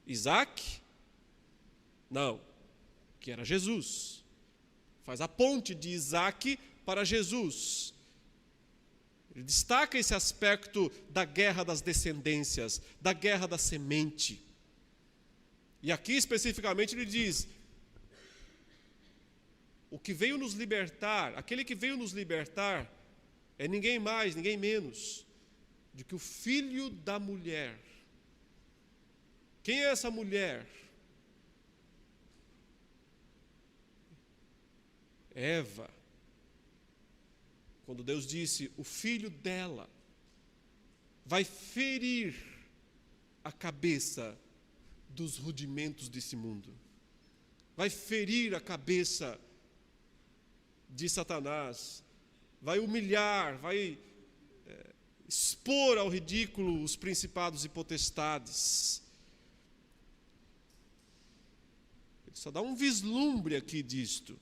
Isaac? Não, que era Jesus. Faz a ponte de Isaac para Jesus. Ele destaca esse aspecto da guerra das descendências, da guerra da semente. E aqui especificamente ele diz, o que veio nos libertar, aquele que veio nos libertar, é ninguém mais, ninguém menos, do que o filho da mulher. Quem é essa mulher? Eva, quando Deus disse, o filho dela vai ferir a cabeça dos rudimentos desse mundo, vai ferir a cabeça de Satanás, vai humilhar, vai expor ao ridículo os principados e potestades. Ele só dá um vislumbre aqui disto.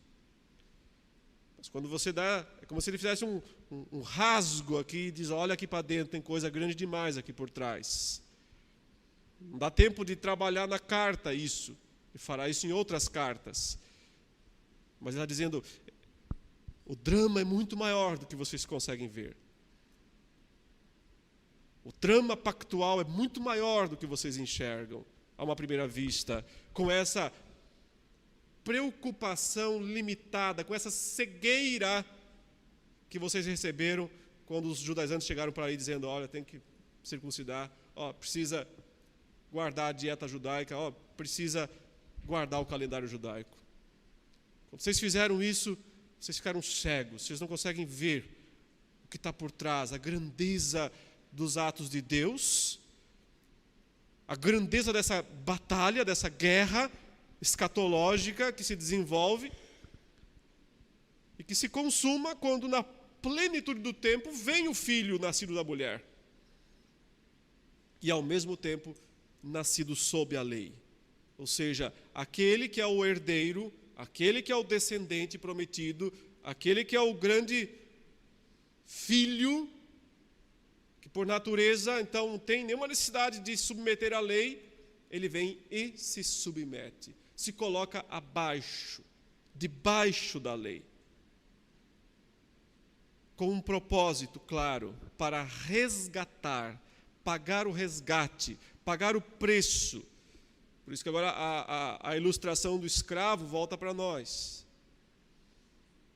Mas quando você dá, é como se ele fizesse um rasgo aqui e diz, olha aqui para dentro, tem coisa grande demais aqui por trás. Não dá tempo de trabalhar na carta isso, e fará isso em outras cartas. Mas ele está dizendo, o drama é muito maior do que vocês conseguem ver. O trama pactual é muito maior do que vocês enxergam, a uma primeira vista, com essa preocupação limitada, com essa cegueira que vocês receberam quando os judaizantes chegaram para aí dizendo, olha, tem que circuncidar, precisa guardar a dieta judaica, precisa guardar o calendário judaico. Quando vocês fizeram isso, vocês ficaram cegos, vocês não conseguem ver o que está por trás, a grandeza dos atos de Deus, a grandeza dessa batalha, dessa guerra escatológica que se desenvolve e que se consuma quando na plenitude do tempo vem o filho nascido da mulher e ao mesmo tempo nascido sob a lei, ou seja, aquele que é o herdeiro, aquele que é o descendente prometido, aquele que é o grande filho, que por natureza, então, não tem nenhuma necessidade de submeter à lei, ele vem e se submete, se coloca abaixo, debaixo da lei, com um propósito claro, para resgatar, pagar o resgate, pagar o preço. Por isso que agora a ilustração do escravo volta para nós.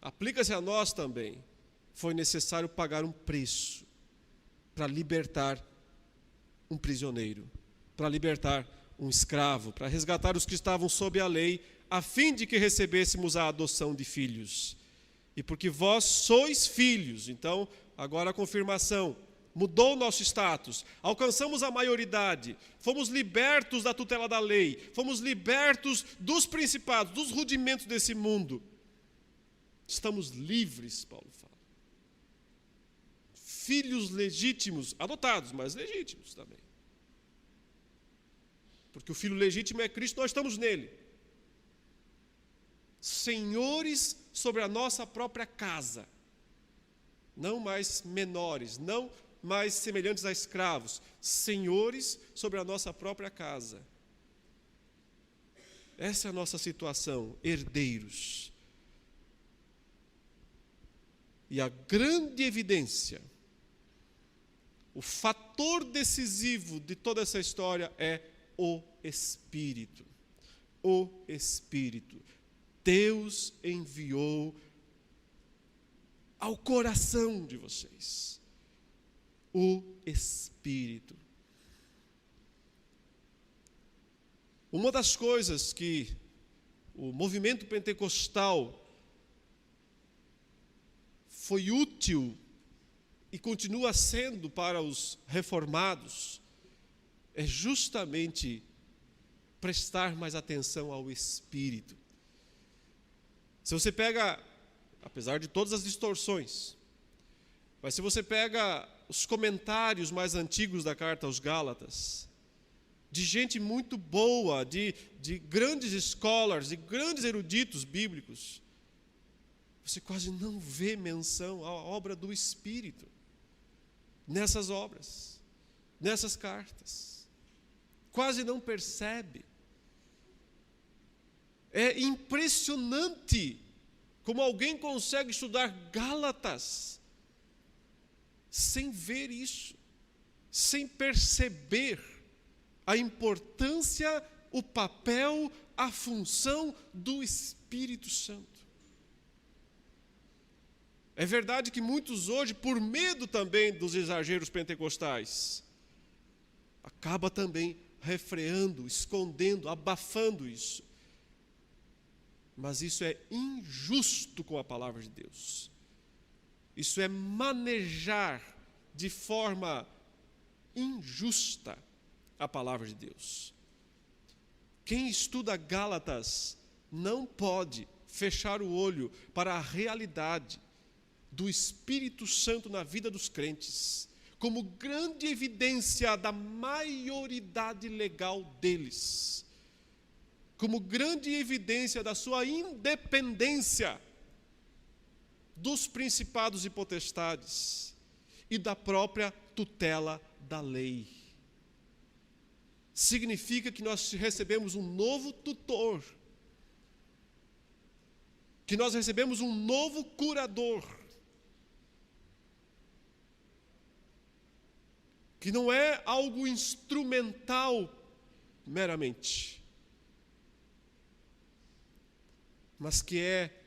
Aplica-se a nós também. Foi necessário pagar um preço para libertar um prisioneiro, para libertar um escravo, para resgatar os que estavam sob a lei, a fim de que recebêssemos a adoção de filhos. E porque vós sois filhos, então, agora a confirmação, mudou o nosso status, alcançamos a maioridade, fomos libertos da tutela da lei, fomos libertos dos principados, dos rudimentos desse mundo. Estamos livres, Paulo fala. Filhos legítimos, adotados, mas legítimos também. Porque o filho legítimo é Cristo, nós estamos nele. Senhores sobre a nossa própria casa. Não mais menores, não mais semelhantes a escravos. Senhores sobre a nossa própria casa. Essa é a nossa situação, herdeiros. E a grande evidência, o fator decisivo de toda essa história é o Espírito. O Espírito. Deus enviou ao coração de vocês o Espírito. Uma das coisas que o movimento pentecostal foi útil e continua sendo para os reformados é justamente prestar mais atenção ao Espírito. Se você pega, apesar de todas as distorções, mas se você pega os comentários mais antigos da carta aos Gálatas, de gente muito boa, de grandes scholars, de grandes eruditos bíblicos, você quase não vê menção à obra do Espírito nessas obras, nessas cartas. Quase não percebe. É impressionante como alguém consegue estudar Gálatas sem ver isso, sem perceber a importância, o papel, a função do Espírito Santo. É verdade que muitos hoje, por medo também dos exageros pentecostais, acaba também refreando, escondendo, abafando isso. Mas isso é injusto com a palavra de Deus. Isso é manejar de forma injusta a palavra de Deus. Quem estuda Gálatas não pode fechar o olho para a realidade do Espírito Santo na vida dos crentes, como grande evidência da maioridade legal deles, como grande evidência da sua independência dos principados e potestades e da própria tutela da lei. Significa que nós recebemos um novo tutor, que nós recebemos um novo curador, que não é algo instrumental meramente, mas que é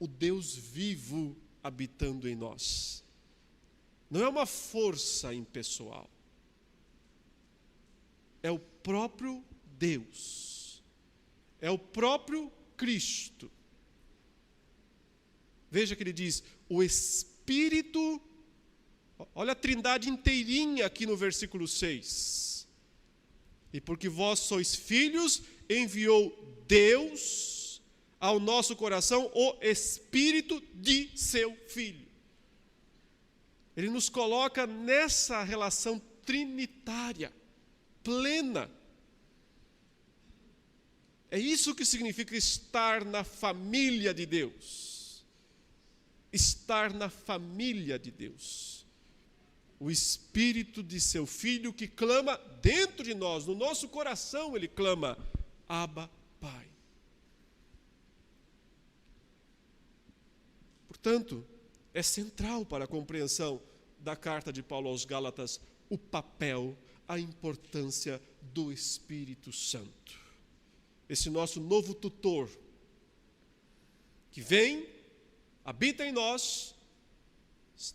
o Deus vivo habitando em nós. Não é uma força impessoal, é o próprio Deus, é o próprio Cristo. Veja que ele diz, o Espírito, olha a trindade inteirinha aqui no versículo 6. E porque vós sois filhos, enviou Deus ao nosso coração o Espírito de seu Filho. Ele nos coloca nessa relação trinitária, plena. É isso que significa estar na família de Deus. Estar na família de Deus. O Espírito de seu Filho que clama dentro de nós, no nosso coração ele clama, Abba, Pai. Portanto, é central para a compreensão da carta de Paulo aos Gálatas o papel, a importância do Espírito Santo. Esse nosso novo tutor, que vem, habita em nós,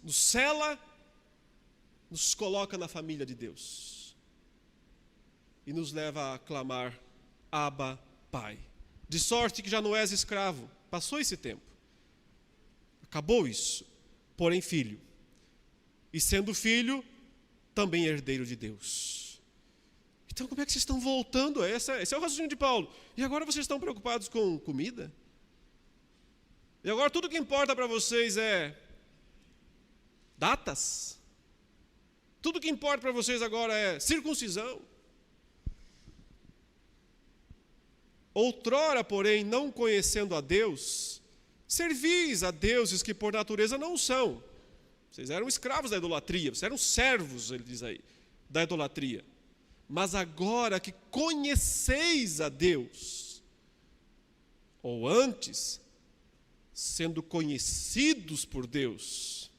nos sela, nos coloca na família de Deus e nos leva a clamar, Abba, Pai. De sorte que já não és escravo, passou esse tempo. Acabou isso, porém filho. E sendo filho, também herdeiro de Deus. Então como é que vocês estão voltando? Esse é o raciocínio de Paulo. E agora vocês estão preocupados com comida? E agora tudo que importa para vocês é datas? Tudo que importa para vocês agora é circuncisão? Outrora, porém, não conhecendo a Deus, servis a deuses que por natureza não são. Vocês eram escravos da idolatria, vocês eram servos, ele diz aí, da idolatria. Mas agora que conheceis a Deus, ou antes, sendo conhecidos por Deus,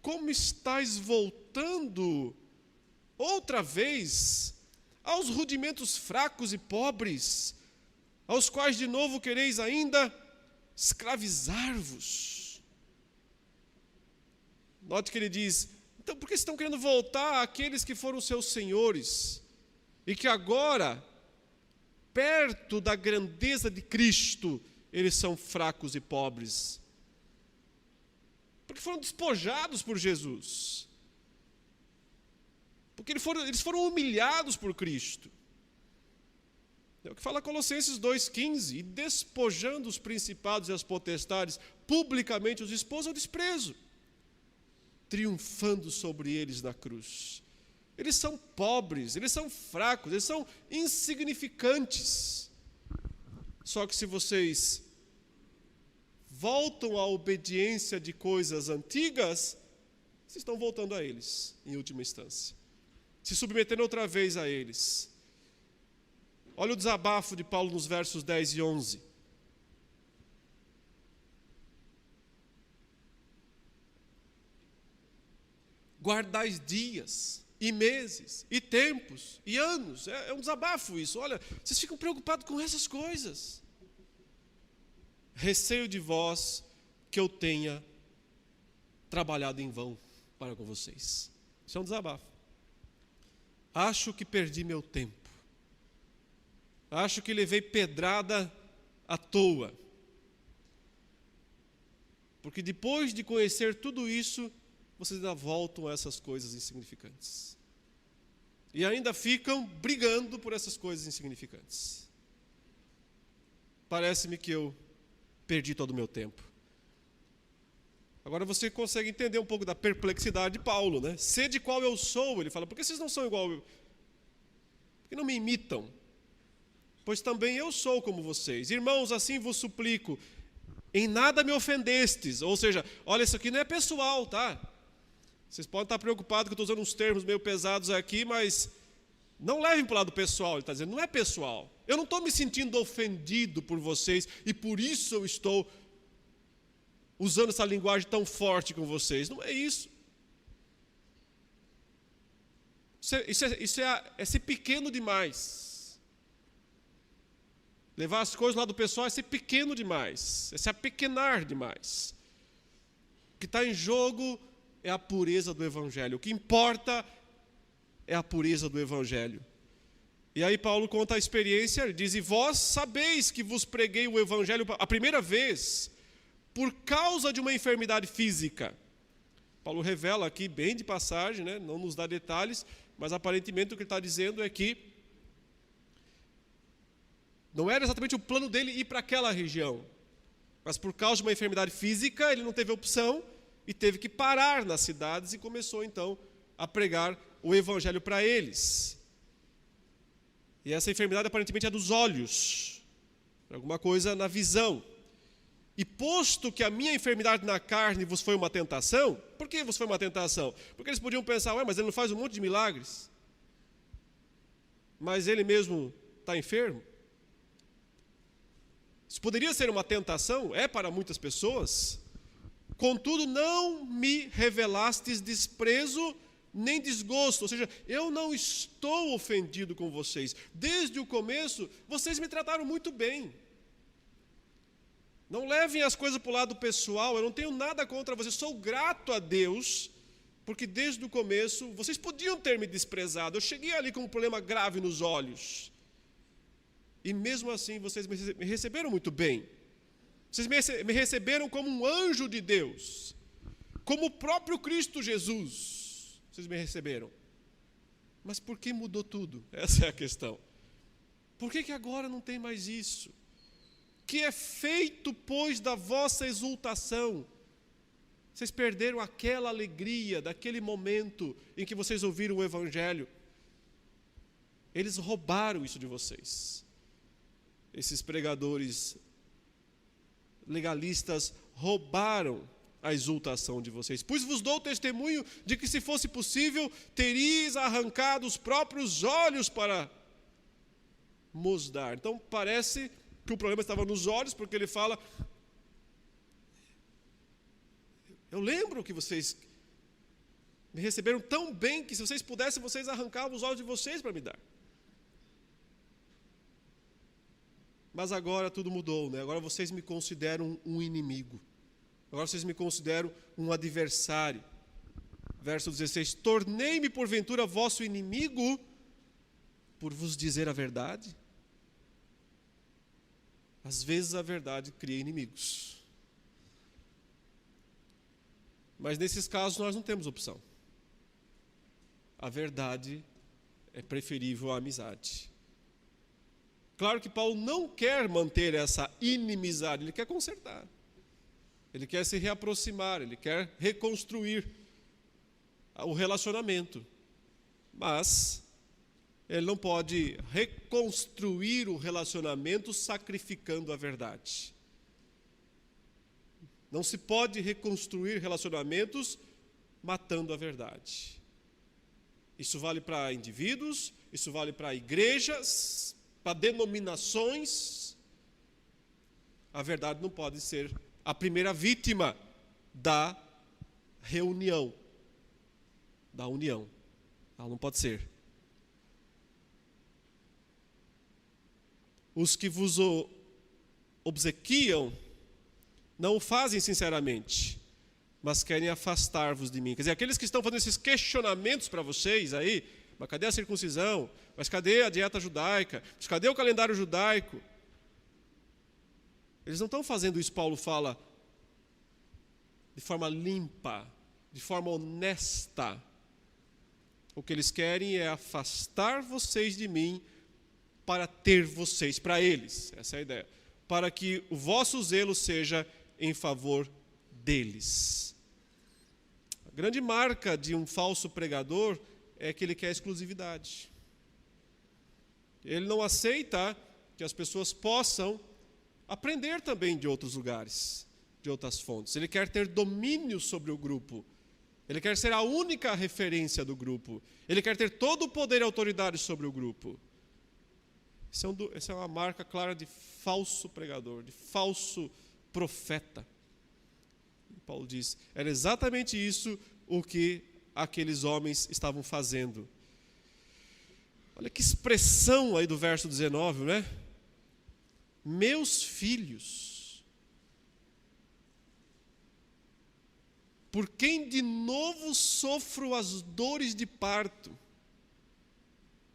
como estáis voltando outra vez aos rudimentos fracos e pobres, aos quais de novo quereis ainda escravizar-vos? Note que ele diz, então por que estão querendo voltar àqueles que foram seus senhores e que agora, perto da grandeza de Cristo, eles são fracos e pobres? Porque foram despojados por Jesus. Porque eles foram humilhados por Cristo. É o que fala Colossenses 2,15, e despojando os principados e as potestades, publicamente os expôs ao desprezo, triunfando sobre eles na cruz. Eles são pobres, eles são fracos, eles são insignificantes. Só que se vocês voltam à obediência de coisas antigas, vocês estão voltando a eles, em última instância. Se submetendo outra vez a eles. Olha o desabafo de Paulo nos versos 10 e 11. Guardais dias, e meses, e tempos, e anos. É um desabafo isso. Olha, vocês ficam preocupados com essas coisas. Receio de vós que eu tenha trabalhado em vão para com vocês. Isso é um desabafo. Acho que perdi meu tempo. Acho que levei pedrada à toa. Porque depois de conhecer tudo isso, vocês ainda voltam a essas coisas insignificantes. E ainda ficam brigando por essas coisas insignificantes. Parece-me que eu perdi todo o meu tempo. Agora você consegue entender um pouco da perplexidade de Paulo, né? Sede qual eu sou, ele fala, por que vocês não são igual eu? Por que não me imitam? Pois também eu sou como vocês. Irmãos, assim vos suplico, em nada me ofendestes. Ou seja, olha, isso aqui não é pessoal, tá? Vocês podem estar preocupados que eu estou usando uns termos meio pesados aqui, mas não levem para o lado pessoal. Ele está dizendo, não é pessoal. Eu não estou me sentindo ofendido por vocês e por isso eu estou usando essa linguagem tão forte com vocês. Não é isso. Isso é ser pequeno demais. Levar as coisas lá do pessoal é ser pequeno demais. É se apequenar demais. O que está em jogo é a pureza do Evangelho. O que importa é a pureza do Evangelho. E aí Paulo conta a experiência, ele diz, e vós sabeis que vos preguei o Evangelho a primeira vez, por causa de uma enfermidade física. Paulo revela aqui, bem de passagem, né? Não nos dá detalhes, mas aparentemente o que ele está dizendo é que não era exatamente o plano dele ir para aquela região, mas por causa de uma enfermidade física, ele não teve opção e teve que parar nas cidades e começou então a pregar o Evangelho para eles. E essa enfermidade aparentemente é dos olhos, alguma coisa na visão. E posto que a minha enfermidade na carne vos foi uma tentação, por que vos foi uma tentação? Porque eles podiam pensar, ué, mas ele não faz um monte de milagres, mas ele mesmo está enfermo. Isso poderia ser uma tentação, é para muitas pessoas. Contudo, não me revelastes desprezo nem desgosto, ou seja, eu não estou ofendido com vocês. Desde o começo, vocês me trataram muito bem. Não levem as coisas para o lado pessoal, eu não tenho nada contra vocês, sou grato a Deus, porque desde o começo, vocês podiam ter me desprezado, eu cheguei ali com um problema grave nos olhos, e mesmo assim vocês me receberam muito bem, vocês me receberam como um anjo de Deus, como o próprio Cristo Jesus, vocês me receberam. Mas por que mudou tudo? Essa é a questão. Por que agora não tem mais isso? Que é feito, pois, da vossa exultação? Vocês perderam aquela alegria daquele momento em que vocês ouviram o Evangelho. Eles roubaram isso de vocês. Esses pregadores legalistas roubaram a exultação de vocês. Pois vos dou testemunho de que, se fosse possível, teríeis arrancado os próprios olhos para nos dar. Então parece que o problema estava nos olhos, porque ele fala, eu lembro que vocês me receberam tão bem que, se vocês pudessem, vocês arrancavam os olhos de vocês para me dar. Mas agora tudo mudou, né? Agora vocês me consideram um inimigo. Agora vocês me consideram um adversário. Verso 16, tornei-me porventura vosso inimigo por vos dizer a verdade? Às vezes a verdade cria inimigos. Mas nesses casos nós não temos opção. A verdade é preferível à amizade. Claro que Paulo não quer manter essa inimizade, ele quer consertar. Ele quer se reaproximar, ele quer reconstruir o relacionamento. Mas ele não pode reconstruir o relacionamento sacrificando a verdade. Não se pode reconstruir relacionamentos matando a verdade. Isso vale para indivíduos, isso vale para igrejas, para denominações. A verdade não pode ser a primeira vítima da reunião, da união. Ela não pode ser. Os que vos obsequiam não o fazem sinceramente, mas querem afastar-vos de mim. Quer dizer, aqueles que estão fazendo esses questionamentos para vocês aí, mas cadê a circuncisão? Mas cadê a dieta judaica? Mas cadê o calendário judaico? Eles não estão fazendo isso, Paulo fala, de forma limpa, de forma honesta. O que eles querem é afastar vocês de mim para ter vocês para eles. Essa é a ideia. Para que o vosso zelo seja em favor deles. A grande marca de um falso pregador é que ele quer exclusividade. Ele não aceita que as pessoas possam aprender também de outros lugares, de outras fontes. Ele quer ter domínio sobre o grupo. Ele quer ser a única referência do grupo. Ele quer ter todo o poder e autoridade sobre o grupo. Essa é uma marca clara de falso pregador, de falso profeta. Paulo diz, era exatamente isso o que aqueles homens estavam fazendo. Olha que expressão aí do verso 19, né? Meus filhos, por quem de novo sofro as dores de parto.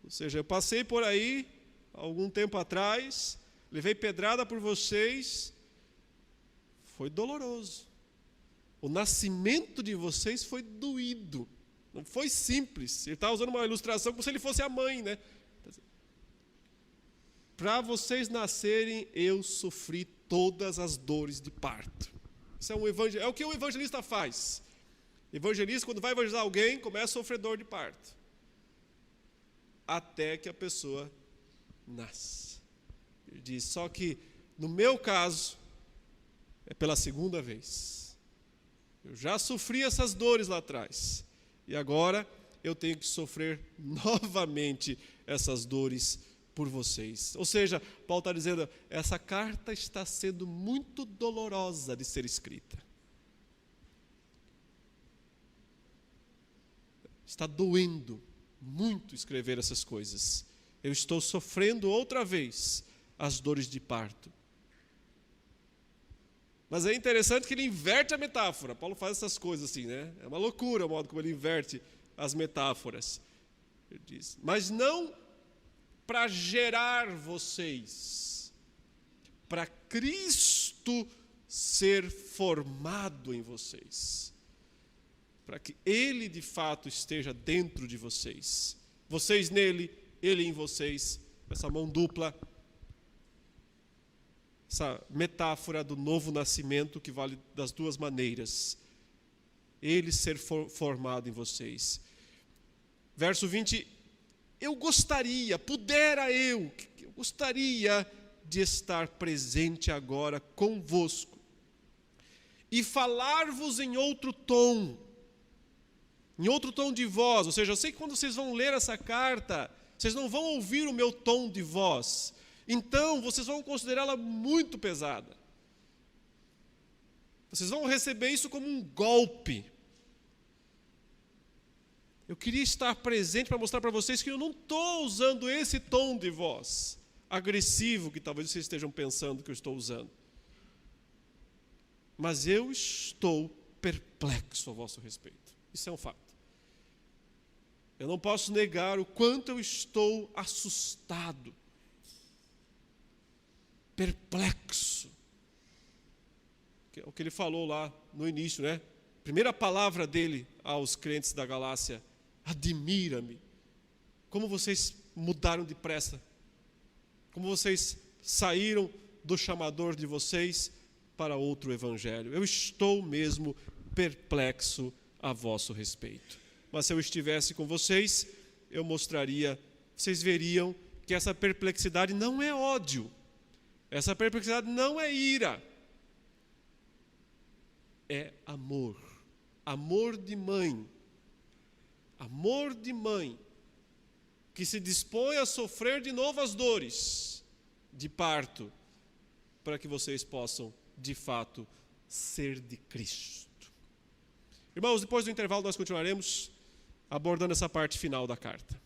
Ou seja, eu passei por aí, algum tempo atrás, levei pedrada por vocês, foi doloroso. O nascimento de vocês foi doído, não foi simples. Ele está usando uma ilustração como se ele fosse a mãe, né? Para vocês nascerem, eu sofri todas as dores de parto. Isso é o que o evangelista faz. O evangelista, quando vai evangelizar alguém, começa a sofrer dor de parto. Até que a pessoa nasce. Ele diz, só que no meu caso, é pela segunda vez. Eu já sofri essas dores lá atrás. E agora eu tenho que sofrer novamente essas dores por vocês. Ou seja, Paulo está dizendo, essa carta está sendo muito dolorosa de ser escrita. Está doendo muito escrever essas coisas. Eu estou sofrendo outra vez as dores de parto. Mas é interessante que ele inverte a metáfora. Paulo faz essas coisas assim, né? É uma loucura o modo como ele inverte as metáforas. Ele diz, mas não para gerar vocês, para Cristo ser formado em vocês, para que Ele de fato esteja dentro de vocês, vocês nele, Ele em vocês, essa mão dupla, essa metáfora do novo nascimento que vale das duas maneiras, Ele ser formado em vocês. Verso 20, eu gostaria de estar presente agora convosco e falar-vos em outro tom de voz. Ou seja, eu sei que quando vocês vão ler essa carta, vocês não vão ouvir o meu tom de voz. Então, vocês vão considerá-la muito pesada. Vocês vão receber isso como um golpe. Eu queria estar presente para mostrar para vocês que eu não estou usando esse tom de voz agressivo que talvez vocês estejam pensando que eu estou usando. Mas eu estou perplexo a vosso respeito. Isso é um fato. Eu não posso negar o quanto eu estou assustado, perplexo. O que ele falou lá no início, né? Primeira palavra dele aos crentes da Galácia: admira-me. Como vocês mudaram depressa. Como vocês saíram do chamador de vocês para outro evangelho. Eu estou mesmo perplexo a vosso respeito. Mas se eu estivesse com vocês, eu mostraria, vocês veriam que essa perplexidade não é ódio. Essa perplexidade não é ira. É amor. Amor de mãe. Amor de mãe que se dispõe a sofrer de novo as dores de parto para que vocês possam, de fato, ser de Cristo. Irmãos, depois do intervalo nós continuaremos abordando essa parte final da carta.